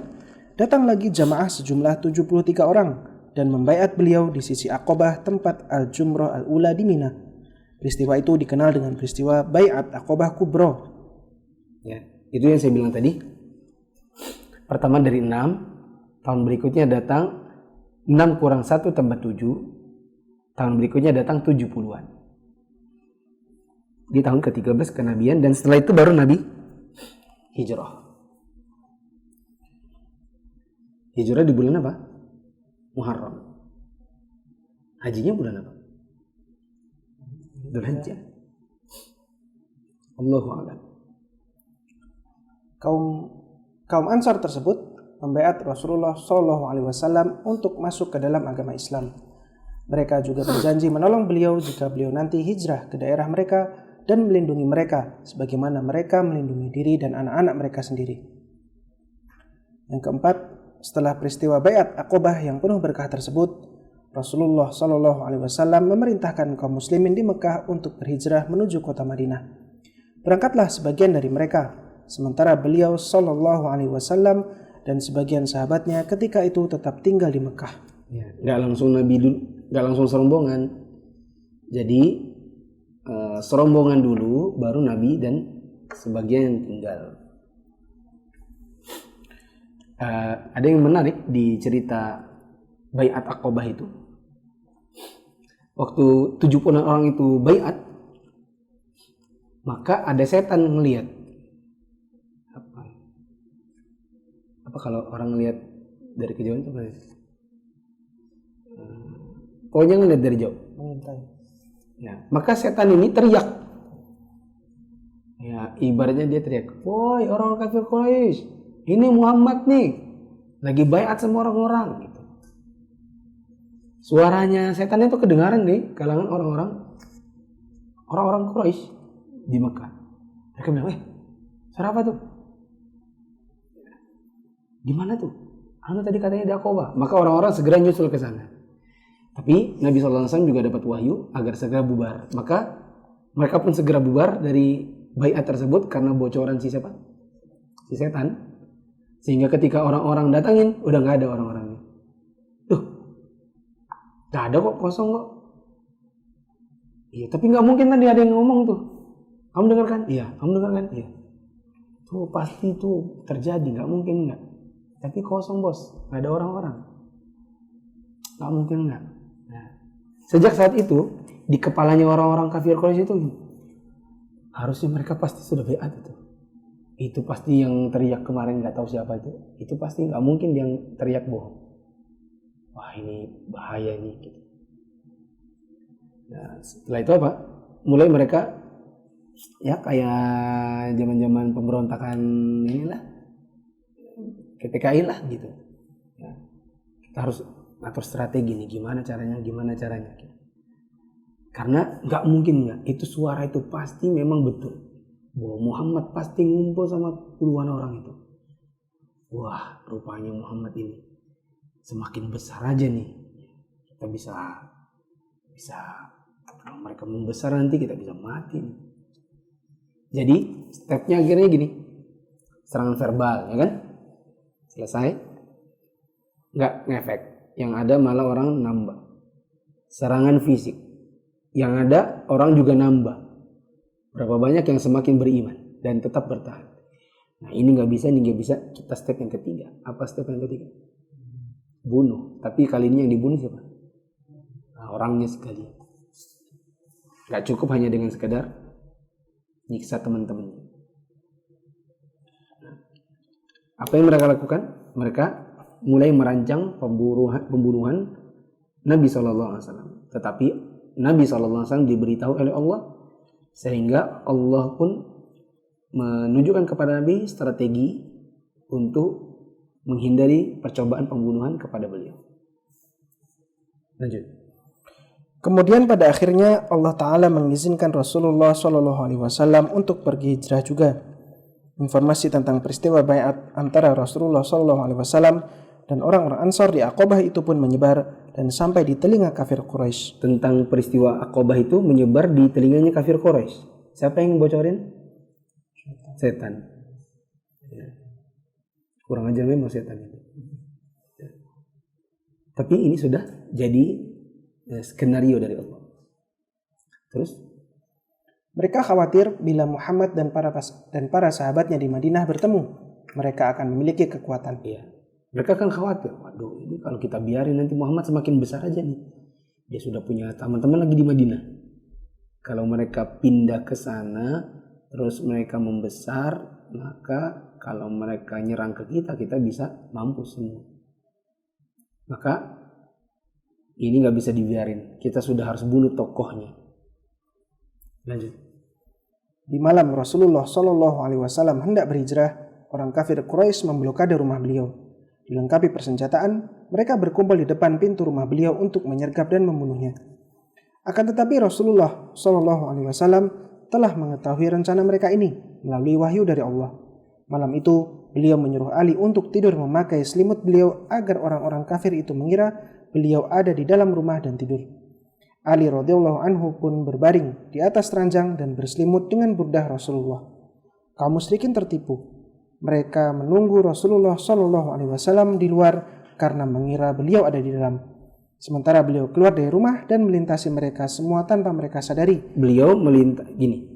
datang lagi jamaah sejumlah 73 orang dan membaiat beliau di sisi Aqobah tempat Al-Jumrah Al-Ula di Mina. Peristiwa itu dikenal dengan peristiwa Bai'at Aqobah Kubro. Ya, itu yang saya bilang tadi. Pertama dari 6, tahun berikutnya datang 6 kurang 1 tambah 7, tahun berikutnya datang 70-an. Di tahun ke-13 kenabian, dan setelah itu baru Nabi hijrah. Hijrah di bulan apa? Muharram. Hajinya bulan apa? Dzulhijjah. Allahu a'lam. Kaum Ansar tersebut membaiat Rasulullah SAW untuk masuk ke dalam agama Islam. Mereka juga berjanji menolong beliau jika beliau nanti hijrah ke daerah mereka dan melindungi mereka sebagaimana mereka melindungi diri dan anak-anak mereka sendiri. Yang keempat, setelah peristiwa Bai'at Aqobah yang penuh berkah tersebut, Rasulullah SAW memerintahkan kaum muslimin di Mekah untuk berhijrah menuju kota Madinah. Berangkatlah sebagian dari mereka, sementara beliau SAW dan sebagian sahabatnya ketika itu tetap tinggal di Mekah. Ya, nggak langsung serombongan. Jadi serombongan dulu, baru Nabi dan sebagian yang tinggal. Ada yang menarik di cerita Bai'at Aqobah itu. Waktu 70 orang itu bai'at, maka ada setan ngelihat. Apa kalau orang ngelihat dari kejauhan itu apa? Pokoknya ngelihat dari jauh. Mengintai. Ya, maka setan ini teriak. Ya, ibaratnya dia teriak, "Woi, orang kafir Quraisy, ini Muhammad nih, lagi bai'at sama orang-orang." Gitu. Suaranya setan itu kedengaran di kalangan orang-orang Quraisy di Mekah. Mereka bilang, suara apa tuh? Di mana tuh? Anu tadi katanya di Aqobah. Maka orang-orang segera nyusul ke sana. Tapi Nabi SAW juga dapat wahyu agar segera bubar. Maka mereka pun segera bubar dari bai'at tersebut karena bocoran si siapa? Si setan. Sehingga ketika orang-orang datangin, udah nggak ada orang-orangnya. Tuh, nggak ada kok, kosong kok. Iya, tapi nggak mungkin tadi ada yang ngomong tuh. Kamu dengar kan? Iya, kamu dengar kan? Iya. Tuh pasti tuh terjadi, nggak mungkin nggak. Tapi kosong bos, nggak ada orang-orang. Nggak mungkin nggak. Nah, sejak saat itu di kepalanya orang-orang kafir Quraisy itu harusnya mereka pasti sudah bai'at itu. Itu pasti yang teriak kemarin nggak tahu siapa itu pasti nggak mungkin yang teriak bohong. Wah ini bahaya nih gitu. Nah, setelah itu apa? Mulai mereka ya kayak zaman-zaman pemberontakan inilah, PKI lah gitu. Ya, kita harus atur strategi nih, gimana caranya gitu. Karena nggak mungkin nggak, itu suara itu pasti memang betul bahwa Muhammad pasti ngumpul sama puluhan orang itu. Wah, rupanya Muhammad ini semakin besar aja nih, kita bisa kalau mereka membesar nanti kita bisa mati nih. Jadi stepnya akhirnya gini, serangan verbal, ya kan? Selesai, nggak ngefek, yang ada malah orang nambah. Serangan fisik, yang ada orang juga nambah. Berapa banyak yang semakin beriman dan tetap bertahan. Nah ini nggak bisa, kita step yang ketiga. Apa step yang ketiga? Bunuh. Tapi kali ini yang dibunuh siapa? Nah, orangnya sekali. Nggak cukup hanya dengan sekedar nyiksa teman-temannya. Nah, apa yang mereka lakukan? Mereka mulai merancang pembunuhan Nabi SAW. Tetapi Nabi SAW diberitahu oleh Allah, sehingga Allah pun menunjukkan kepada Nabi strategi untuk menghindari percobaan pembunuhan kepada beliau. Lanjut. Kemudian pada akhirnya Allah Ta'ala mengizinkan Rasulullah SAW untuk pergi hijrah juga. Informasi tentang peristiwa bai'at antara Rasulullah SAW dan orang-orang Ansar di Aqobah itu pun menyebar dan sampai di telinga kafir Quraisy. Tentang peristiwa Aqobah itu menyebar di telinganya kafir Quraisy. Siapa yang bocorin? Setan. Kurang ajar memang setan itu. Tapi ini sudah jadi skenario dari Allah. Terus Mereka khawatir bila Muhammad dan para sahabatnya di Madinah bertemu, mereka akan memiliki kekuatan. Iya. Mereka kan khawatir, waduh ini kalau kita biarin nanti Muhammad semakin besar aja nih. Dia sudah punya teman-teman lagi di Madinah. Kalau mereka pindah ke sana, terus mereka membesar, maka kalau mereka nyerang ke kita, kita bisa mampus semua. Maka ini nggak bisa dibiarin. Kita sudah harus bunuh tokohnya. Lanjut. Di malam Rasulullah Shallallahu Alaihi Wasallam hendak berhijrah, orang kafir Quraisy memblokade rumah beliau. Dilengkapi persenjataan, mereka berkumpul di depan pintu rumah beliau untuk menyergap dan membunuhnya. Akan tetapi Rasulullah Shallallahu Alaihi Wasallam telah mengetahui rencana mereka ini melalui wahyu dari Allah. Malam itu, beliau menyuruh Ali untuk tidur memakai selimut beliau agar orang-orang kafir itu mengira beliau ada di dalam rumah dan tidur. Ali radhiyallahu anhu pun berbaring di atas ranjang dan berselimut dengan burdah Rasulullah. Kaum musyrikin tertipu. Mereka menunggu Rasulullah Shallallahu Alaihi Wasallam di luar karena mengira beliau ada di dalam. Sementara beliau keluar dari rumah dan melintasi mereka semua tanpa mereka sadari. Beliau melintas gini.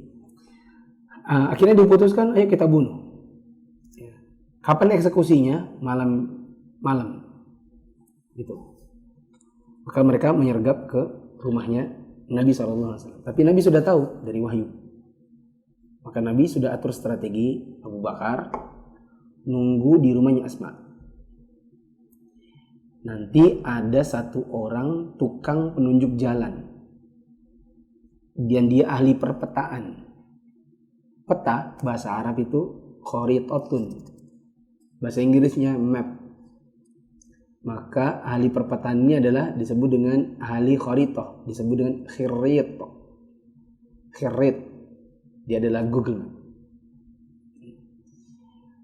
Akhirnya diputuskan, ayo kita bunuh. Kapan eksekusinya? Malam. Gitu. Maka mereka menyergap ke rumahnya Nabi SAW. Tapi Nabi sudah tahu dari wahyu. Maka Nabi sudah atur strategi Abu Bakar nunggu di rumahnya Asma. Nanti ada satu orang tukang penunjuk jalan. Dan dia ahli perpetaan. Peta bahasa Arab itu kharitatun. Bahasa Inggrisnya map. Maka ahli perpetaan ini adalah disebut dengan ahli kharitah, disebut dengan khirit. Dia adalah Google Map.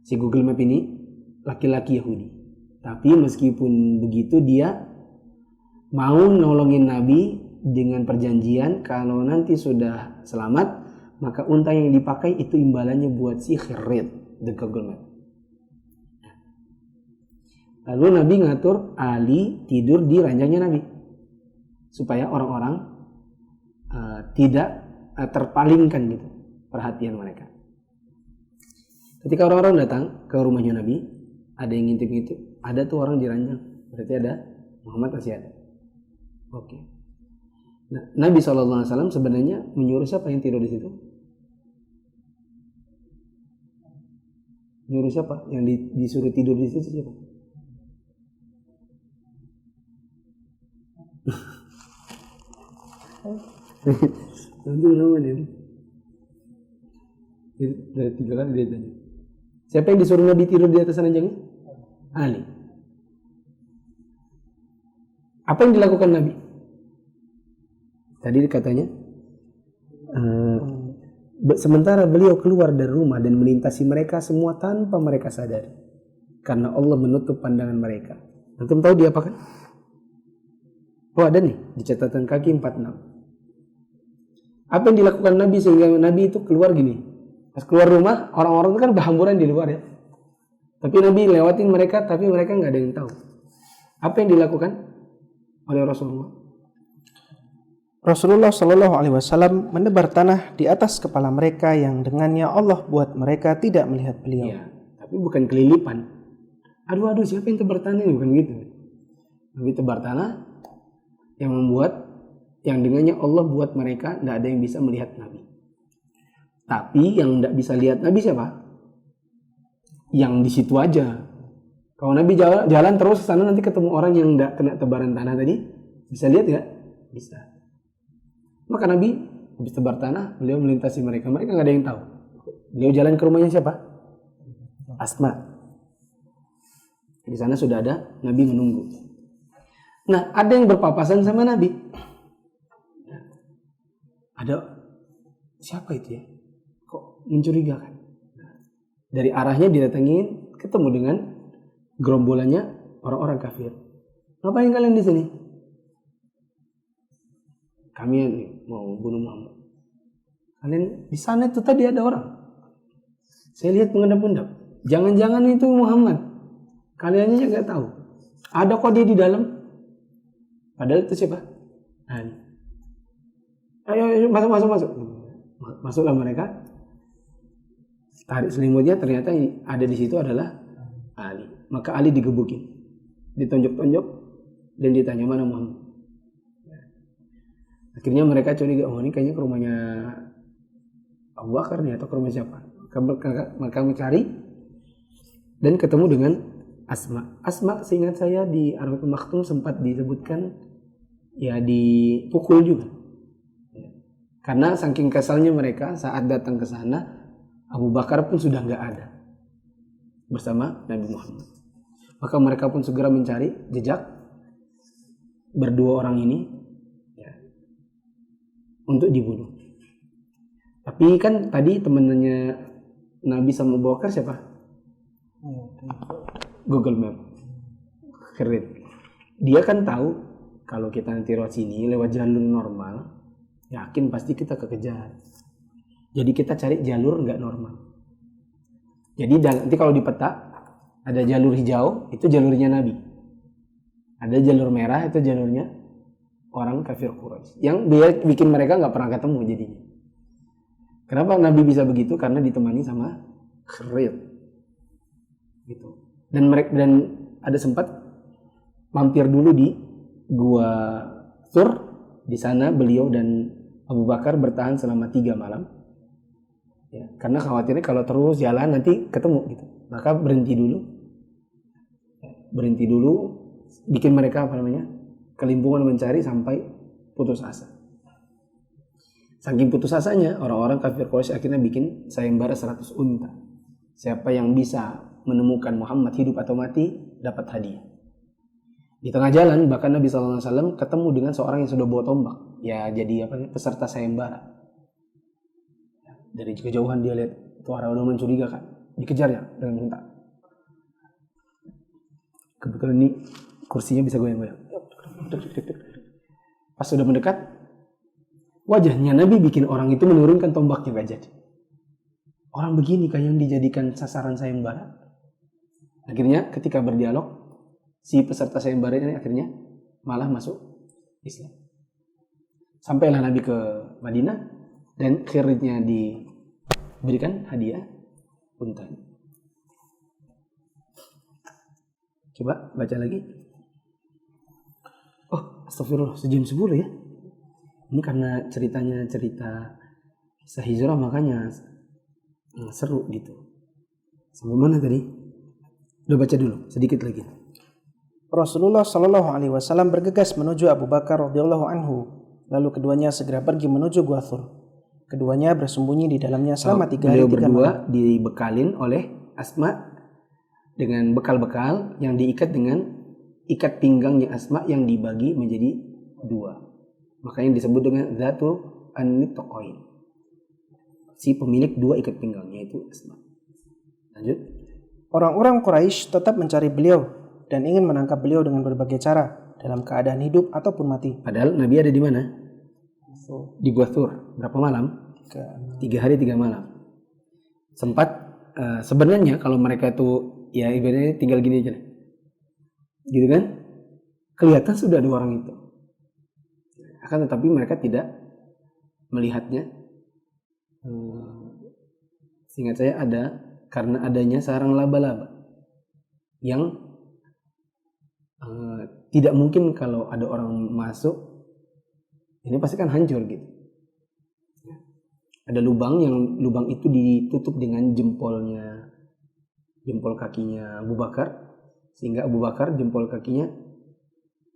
Si Google Map ini laki-laki Yahudi. Tapi meskipun begitu dia mau nolongin Nabi dengan perjanjian kalau nanti sudah selamat, maka unta yang dipakai itu imbalannya buat si khirit, the Google Map. Lalu Nabi ngatur Ali tidur di ranjangnya Nabi. Supaya orang-orang tidak terpalingkan gitu perhatian mereka. Ketika orang-orang datang ke rumahnya Nabi, ada yang ngintip-ngintip, ada tuh orang di ranjang. Berarti ada Muhammad masih ada. Oke. Nah, Nabi SAW sebenarnya menyuruh siapa yang tidur di situ? Menyuruh siapa? Yang disuruh tidur di situ siapa? Nanti namanya ini. Dari 3 kali dia tanya. Siapa yang disuruh Nabi tidur di atas ranjangnya? Ali. Apa yang dilakukan Nabi? Tadi katanya sementara beliau keluar dari rumah dan melintasi mereka semua tanpa mereka sadari. Karena Allah menutup pandangan mereka. Antum tahu dia apa kan? Oh ada nih di catatan kaki 46. Apa yang dilakukan Nabi sehingga Nabi itu keluar gini? Pas keluar rumah, orang-orang itu kan berhamburan di luar ya. Tapi Nabi lewatin mereka, tapi mereka nggak ada yang tahu. Apa yang dilakukan oleh Rasulullah? Rasulullah Shallallahu Alaihi Wasallam menebar tanah di atas kepala mereka yang dengannya Allah buat mereka tidak melihat beliau. Ya, tapi bukan kelilipan. Aduh, siapa yang tebar tanah ini? Bukan gitu. Nabi tebar tanah yang membuat, yang dengannya Allah buat mereka tidak ada yang bisa melihat Nabi. Tapi yang tidak bisa lihat Nabi siapa? Yang di situ aja. Kalau Nabi jalan terus ke sana nanti ketemu orang yang tidak kena tebaran tanah tadi, bisa lihat nggak? Bisa. Maka Nabi habis tebar tanah, beliau melintasi mereka. Mereka nggak ada yang tahu. Beliau jalan ke rumahnya siapa? Asma. Di sana sudah ada Nabi menunggu. Nah, ada yang berpapasan sama Nabi. Ada siapa itu ya? Kok mencurigakan? Dari arahnya didatengin, ketemu dengan gerombolannya orang-orang kafir. Ngapain kalian di sini? Kami mau bunuh Muhammad. Kalian di sana itu tadi ada orang. Saya lihat mengendap-endap. Jangan-jangan itu Muhammad. Kalian aja nggak tahu. Ada kok dia di dalam. Padahal itu siapa? Ali. Ayo masuk. Masuklah mereka, tarik selimutnya, ternyata yang ada di situ adalah Ali. Maka Ali digebukin, ditonjok-tonjok, dan ditanya mana Muhammad. Akhirnya mereka curiga, oh ini kayaknya ke rumahnya Abu Bakar nih, atau ke rumah siapa. Maka mencari dan ketemu dengan Asma. Asma seingat saya di Ar-Rahiqul Maktum sempat disebutkan ya dipukul juga. Karena saking kesalnya mereka saat datang ke sana, Abu Bakar pun sudah nggak ada bersama Nabi Muhammad. Maka mereka pun segera mencari jejak berdua orang ini ya, untuk dibunuh. Tapi kan tadi temennya Nabi sama Abu Bakar siapa? Google Map. Keren. Dia kan tahu kalau kita nanti lewat sini lewat jalur normal, yakin pasti kita kekejar. Jadi kita cari jalur nggak normal. Jadi nanti kalau di peta ada jalur hijau, itu jalurnya Nabi. Ada jalur merah, itu jalurnya orang kafir Quraisy. Yang dia bikin mereka nggak pernah ketemu jadinya. Kenapa Nabi bisa begitu? Karena ditemani sama Khalid. Gitu. Dan ada sempat mampir dulu di gua Thur. Di sana beliau dan Abu Bakar bertahan selama 3 malam. Ya, karena khawatirnya kalau terus jalan nanti ketemu gitu. Maka berhenti dulu, bikin mereka kelimpungan mencari sampai putus asa. Saking putus asanya, orang-orang kafir Quraisy akhirnya bikin sayembara 100 unta. Siapa yang bisa menemukan Muhammad hidup atau mati dapat hadiah. Di tengah jalan bahkan Nabi SAW ketemu dengan seorang yang sudah bawa tombak. Ya jadi peserta sayembara. Dari kejauhan dia lihat itu orang-orang mencurigakan, dikejarnya dengan hentak. Kebetulan ini kursinya bisa goyang-goyang. Pas sudah mendekat, wajahnya Nabi bikin orang itu menurunkan tombaknya, gak jadi. Orang begini kan yang dijadikan sasaran sayembara. Akhirnya ketika berdialog, si peserta sayembara ini akhirnya malah masuk Islam. Sampailah Nabi ke Madinah dan akhirnya diberikan hadiah unta. Coba baca lagi. Oh, astagfirullah, sejam 10 ya. Ini karena ceritanya cerita kisah hijrah makanya seru gitu. Sampai mana tadi? Udah baca dulu, sedikit lagi. Rasulullah Shallallahu Alaihi Wasallam bergegas menuju Abu Bakar radhiyallahu anhu. Lalu keduanya segera pergi menuju Gua Thur. Keduanya bersembunyi di dalamnya selama 3 hari 3 malam. Beliau berdua dibekalin oleh Asma dengan bekal-bekal yang diikat dengan ikat pinggangnya Asma yang dibagi menjadi 2. Makanya disebut dengan Zatu an-Nitaqain. Si pemilik 2 ikat pinggangnya itu Asma. Lanjut. Orang-orang Quraisy tetap mencari beliau dan ingin menangkap beliau dengan berbagai cara dalam keadaan hidup ataupun mati. Padahal Nabi ada di mana? Di Gua Thur. Berapa malam? 3 hari 3 malam. Sempat sebenarnya kalau mereka itu ya ibaratnya tinggal gini aja, gitu kan? Kelihatan sudah ada orang itu. Akan tetapi mereka tidak melihatnya. Seingat saya ada karena adanya sarang laba-laba yang tidak mungkin kalau ada orang masuk ini pasti kan hancur gitu. Ada lubang itu ditutup dengan jempol kakinya Abu Bakar sehingga Abu Bakar jempol kakinya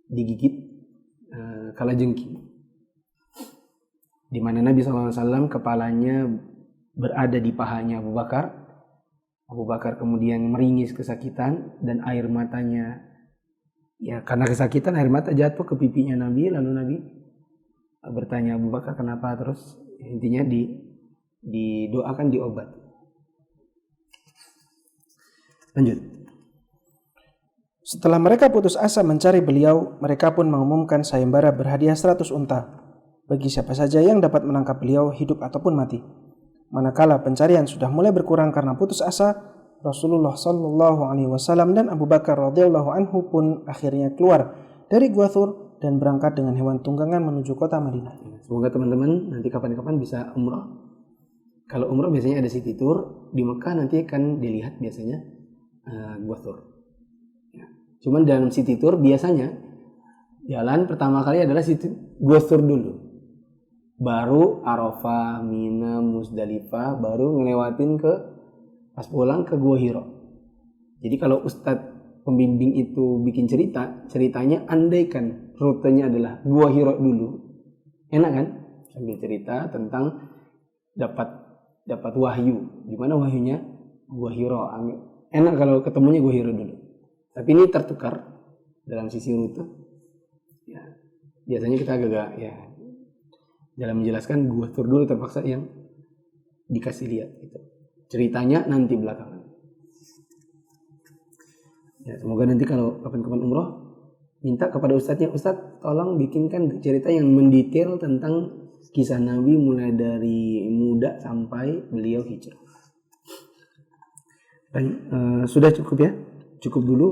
digigit kalajengking. Di mana Nabi SAW kepalanya berada di pahanya Abu Bakar. Abu Bakar kemudian meringis kesakitan dan air matanya ya karena kesakitan air mata jatuh ke pipinya Nabi. Lalu Nabi bertanya Abu Bakar kenapa, terus intinya didoakan diobat. Lanjut. Setelah mereka putus asa mencari beliau, mereka pun mengumumkan sayembara berhadiah 100 unta bagi siapa saja yang dapat menangkap beliau hidup ataupun mati. Manakala pencarian sudah mulai berkurang karena putus asa, Rasulullah Shallallahu Alaihi Wasallam dan Abu Bakar radhiyallahu anhu pun akhirnya keluar dari Gua Thur dan berangkat dengan hewan tunggangan menuju kota Madinah. Semoga teman-teman nanti kapan-kapan bisa umrah Kalau umroh biasanya ada city tour, di Mekah nanti akan dilihat biasanya gua tour. Ya. Cuman dalam city tour biasanya jalan pertama kali adalah gua tour dulu. Baru Arafah, Mina, Musdalifah, baru ngelewatin pas pulang ke Gua Hiro. Jadi kalau Ustadz pembimbing itu bikin ceritanya andaikan rutenya adalah Gua Hiro dulu. Enak kan? Sambil cerita tentang dapat wahyu. Di mana wahyunya? Gua Hiro. Enak kalau ketemunya Gua Hiro dulu. Tapi ini tertukar dalam sisi rute. Ya, biasanya kita agak ya dalam menjelaskan Gua Tur dulu terpaksa yang dikasih lihat gitu. Ceritanya nanti belakangan. Ya, semoga nanti kalau kapan-kapan umroh minta kepada ustadznya, Ustadz tolong bikinkan cerita yang mendetail tentang kisah Nabi mulai dari muda sampai beliau hijrah. Dan sudah cukup ya, cukup dulu,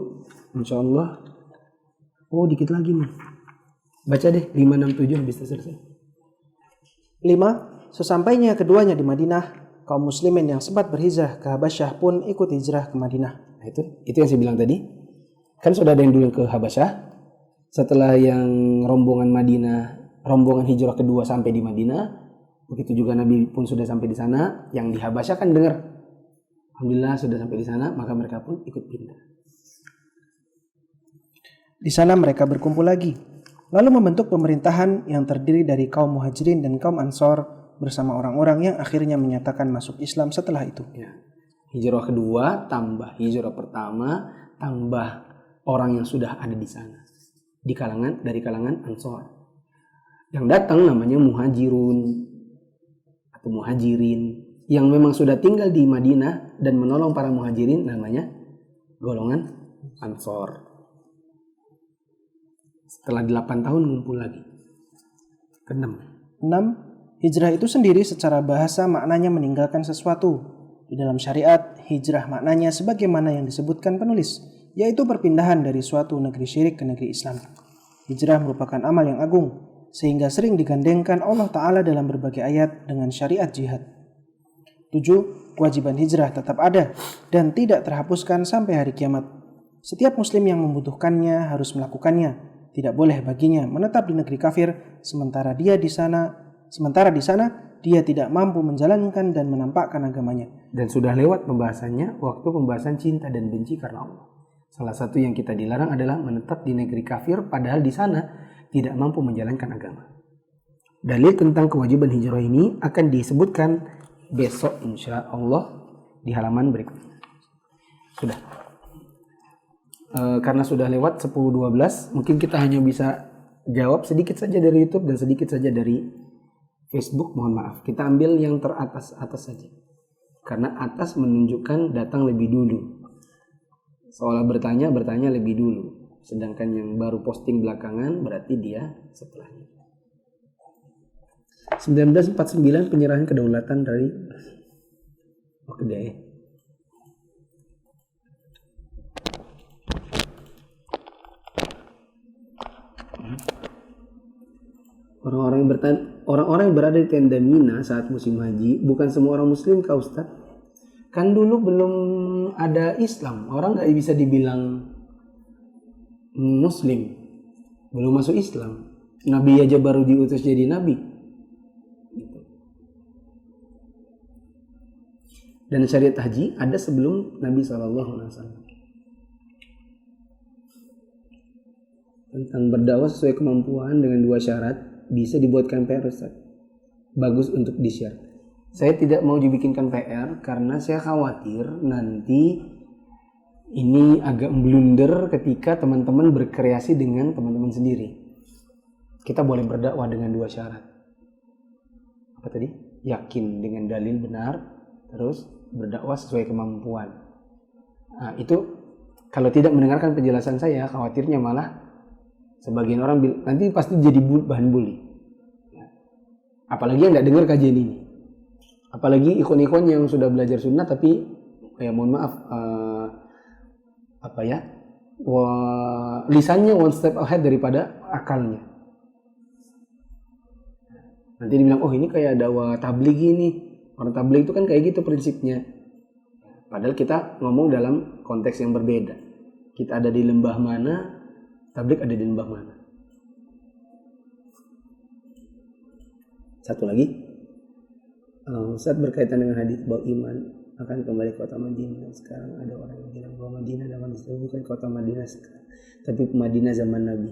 insya Allah. Oh dikit lagi nih, baca deh 5, 6, 7 habis selesai. 5. Sesampainya keduanya di Madinah, kaum muslimin yang sempat berhijrah ke Habasyah pun ikut hijrah ke Madinah. Nah, itu yang saya bilang tadi. Kan sudah ada yang dulu ke Habasyah. Setelah yang rombongan hijrah kedua sampai di Madinah, begitu juga Nabi pun sudah sampai di sana. Yang di Habasyah kan dengar, alhamdulillah sudah sampai di sana, maka mereka pun ikut pindah. Di sana mereka berkumpul lagi, lalu membentuk pemerintahan yang terdiri dari kaum Muhajirin dan kaum Ansor bersama orang-orang yang akhirnya menyatakan masuk Islam setelah itu. Ya. Hijrah kedua tambah hijrah pertama tambah orang yang sudah ada di sana dari kalangan Ansor. Yang datang namanya Muhajirun atau Muhajirin, yang memang sudah tinggal di Madinah dan menolong para Muhajirin namanya golongan Ansor. Setelah 8 tahun ngumpul lagi. Ke-6. 6. Hijrah itu sendiri secara bahasa maknanya meninggalkan sesuatu. Di dalam syariat, hijrah maknanya sebagaimana yang disebutkan penulis, yaitu perpindahan dari suatu negeri syirik ke negeri Islam. Hijrah merupakan amal yang agung, sehingga sering digandengkan Allah Ta'ala dalam berbagai ayat dengan syariat jihad. 7. Kewajiban hijrah tetap ada dan tidak terhapuskan sampai hari kiamat. Setiap muslim yang membutuhkannya harus melakukannya. Tidak boleh baginya menetap di negeri kafir sementara di sana dia tidak mampu menjalankan dan menampakkan agamanya. Dan sudah lewat pembahasannya waktu pembahasan cinta dan benci karena Allah. Salah satu yang kita dilarang adalah menetap di negeri kafir padahal di sana tidak mampu menjalankan agama. Dalil tentang kewajiban hijrah ini akan disebutkan besok insya Allah di halaman berikutnya. Sudah. Karena sudah lewat 10-12, mungkin kita hanya bisa jawab sedikit saja dari YouTube dan sedikit saja dari Facebook. Mohon maaf, kita ambil yang teratas saja, karena atas menunjukkan datang lebih dulu, seolah bertanya lebih dulu, sedangkan yang baru posting belakangan berarti dia setelahnya. 1949 penyerahan kedaulatan dari deh. Orang-orang yang berada di tenda Mina saat musim haji bukan semua orang muslim kah Ustaz? Kan dulu belum ada Islam, orang nggak bisa dibilang muslim, belum masuk Islam. Nabi aja baru diutus jadi nabi. Dan syariat haji ada sebelum Nabi SAW. Tentang berdakwah sesuai kemampuan dengan 2 syarat bisa dibuatkan PR Ustaz. Bagus untuk di-share. Saya tidak mau dibikinkan PR karena saya khawatir nanti ini agak blunder ketika teman-teman berkreasi dengan teman-teman sendiri. Kita boleh berdakwah dengan 2 syarat. Apa tadi? Yakin dengan dalil benar, terus berdakwah sesuai kemampuan. Nah, itu kalau tidak mendengarkan penjelasan saya, khawatirnya malah sebagian orang nanti pasti jadi bahan bully. Apalagi yang nggak dengar kajian ini. Apalagi ikon-ikon yang sudah belajar sunnah tapi mohon maaf lisannya one step ahead daripada akalnya. Nanti dibilang, oh ini kayak dakwah tabligh ini, Orang tabligh itu kan kayak gitu prinsipnya. Padahal kita ngomong dalam konteks yang berbeda. Kita ada di lembah mana, tabligh ada di lembah mana. Satu lagi, Ustaz berkaitan dengan hadis bahwa iman akan kembali ke kota Madinah. Sekarang ada orang yang bilang bahwa Madinah zaman itu bukan kota Madinah sekarang, tapi Madinah zaman Nabi.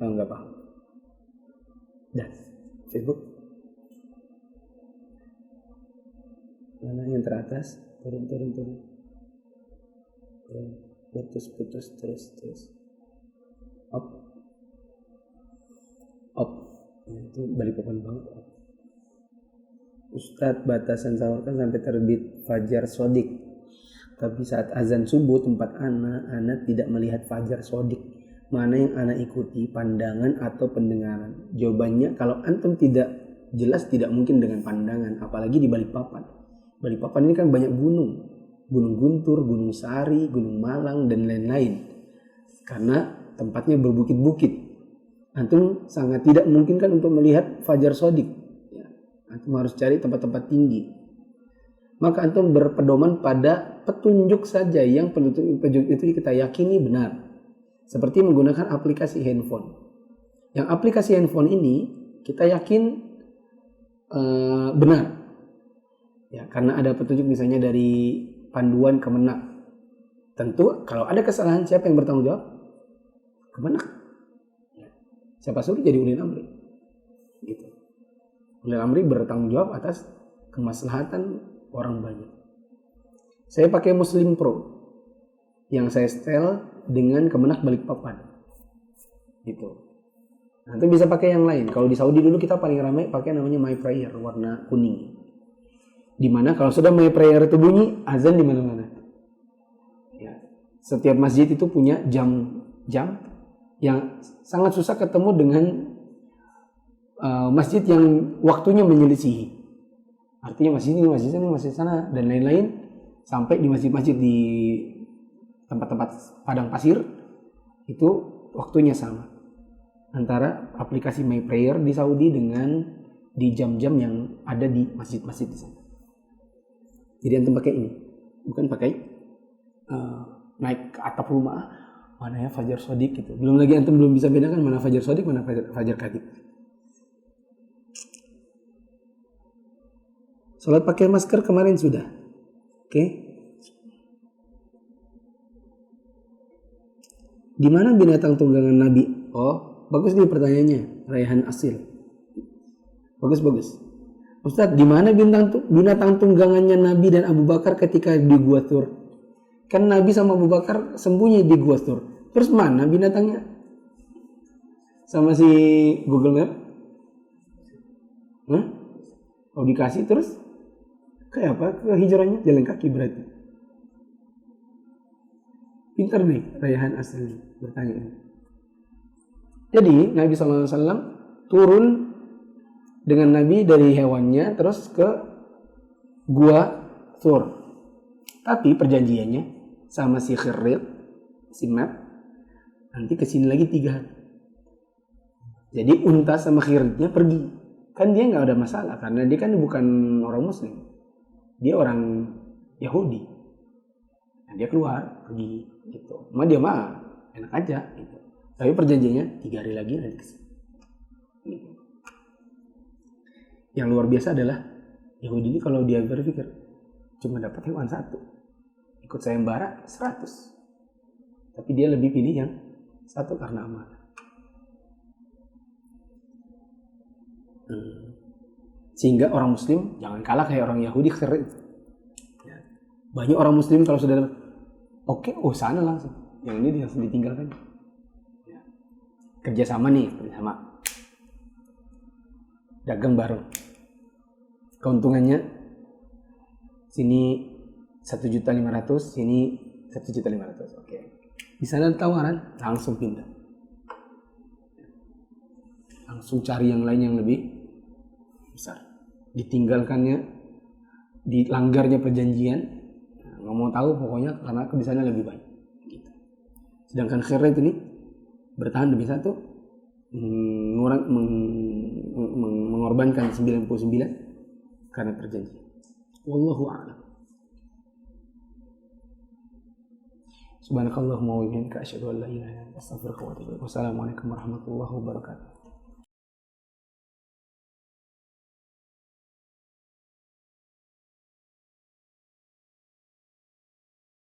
Enggak paham. Dan Facebook mana yang teratas, turun, putus, terus, up, itu balik papan banget. Ustadz, batasan sahur kan sampai terbit fajar sodik, tapi saat azan subuh tempat anak tidak melihat fajar sodik. Mana yang anak ikuti, pandangan atau pendengaran? Jawabannya, kalau antum tidak jelas, tidak mungkin dengan pandangan, apalagi di Balikpapan. Balikpapan ini kan banyak gunung Guntur, Gunung Sari, Gunung Malang, dan lain-lain. Karena tempatnya berbukit-bukit. Antum sangat tidak mungkin kan untuk melihat fajar sodik. Ya, antum harus cari tempat-tempat tinggi. Maka antum berpedoman pada petunjuk saja yang petunjuk itu kita yakini benar. Seperti menggunakan aplikasi handphone. Yang aplikasi handphone ini kita yakin benar. Ya, karena ada petunjuk misalnya dari panduan Kemenak. Tentu kalau ada kesalahan siapa yang bertanggung jawab? Kemenak. Ya. Siapa suruh jadi ulil amri? Gitu. Ulil amri bertanggung jawab atas kemaslahatan orang banyak. Saya pakai Muslim Pro yang saya setel dengan Kemenak Balikpapan. Gitu. Nanti bisa pakai yang lain. Kalau di Saudi dulu kita paling ramai pakai namanya My Prayer warna kuning. Dimana kalau sudah My Prayer itu bunyi, azan di mana-mana. Ya. Setiap masjid itu punya jam yang sangat susah ketemu dengan masjid yang waktunya menyelisihi. Artinya masjid ini, masjid sana, masjid sana, dan lain-lain. Sampai di masjid-masjid di tempat-tempat padang pasir, itu waktunya sama. Antara aplikasi My Prayer di Saudi dengan di jam-jam yang ada di masjid-masjid di sana. Jadi antum pakai ini, bukan pakai naik ke atap rumah, mana ya fajar sodik gitu. Belum lagi antum belum bisa bedakan mana fajar sodik, mana fajar kadhib. Salat pakai masker kemarin sudah, oke? Di mana binatang tunggangan Nabi? Oh, bagus nih pertanyaannya, Raihan Asil. Bagus. Ustadz, di mana binatang tunggangannya Nabi dan Abu Bakar ketika di Gua Tur? Kan Nabi sama Abu Bakar sembunyi di Gua Tur. Terus mana binatangnya? Sama si Google Map? Oh, dikasih terus? Kayak apa? Ke hijrahnya jalan kaki berarti. Pintar nih Raihan Asli bertanya ini. Jadi Nabi SAW turun dengan Nabi dari hewannya terus ke Gua Tur. Tapi perjanjiannya sama si Khidir, si Map, nanti kesini lagi 3 hari. Jadi unta sama Khidirnya pergi. Kan dia nggak ada masalah karena dia kan bukan orang Muslim. Dia orang Yahudi. Nah, dia keluar pergi gitu. Dia mah enak aja gitu. Tapi perjanjiannya 3 hari lagi nanti kesini. Gitu. Yang luar biasa adalah Yahudi ini kalau dia berpikir cuma dapat hewan 1, ikut sayembara 100, tapi dia lebih pilih yang 1 karena amanah. Sehingga orang Muslim jangan kalah kayak orang Yahudi. Banyak orang Muslim kalau sudah oke, sana langsung, yang ini langsung ditinggalkan. Kerjasama dagang bareng. Keuntungannya sini 1.500.000, sini 1.500.000. Oke. Di sana tawaran, langsung pindah. Langsung cari yang lain yang lebih besar. Ditinggalkannya, dilanggarnya perjanjian, nggak mau tahu pokoknya karena di sana lebih baik. Gitu. Sedangkan Khidir ini bertahan demi 1, mengorbankan 99 karena perjanjian. Wallahu a'lam. Subhanakallahumma wa bihamdika asyhadu an la ilaha illa anta astaghfiruka wa atubu ilaik. Wassalamualaikum warahmatullahi wabarakatuh.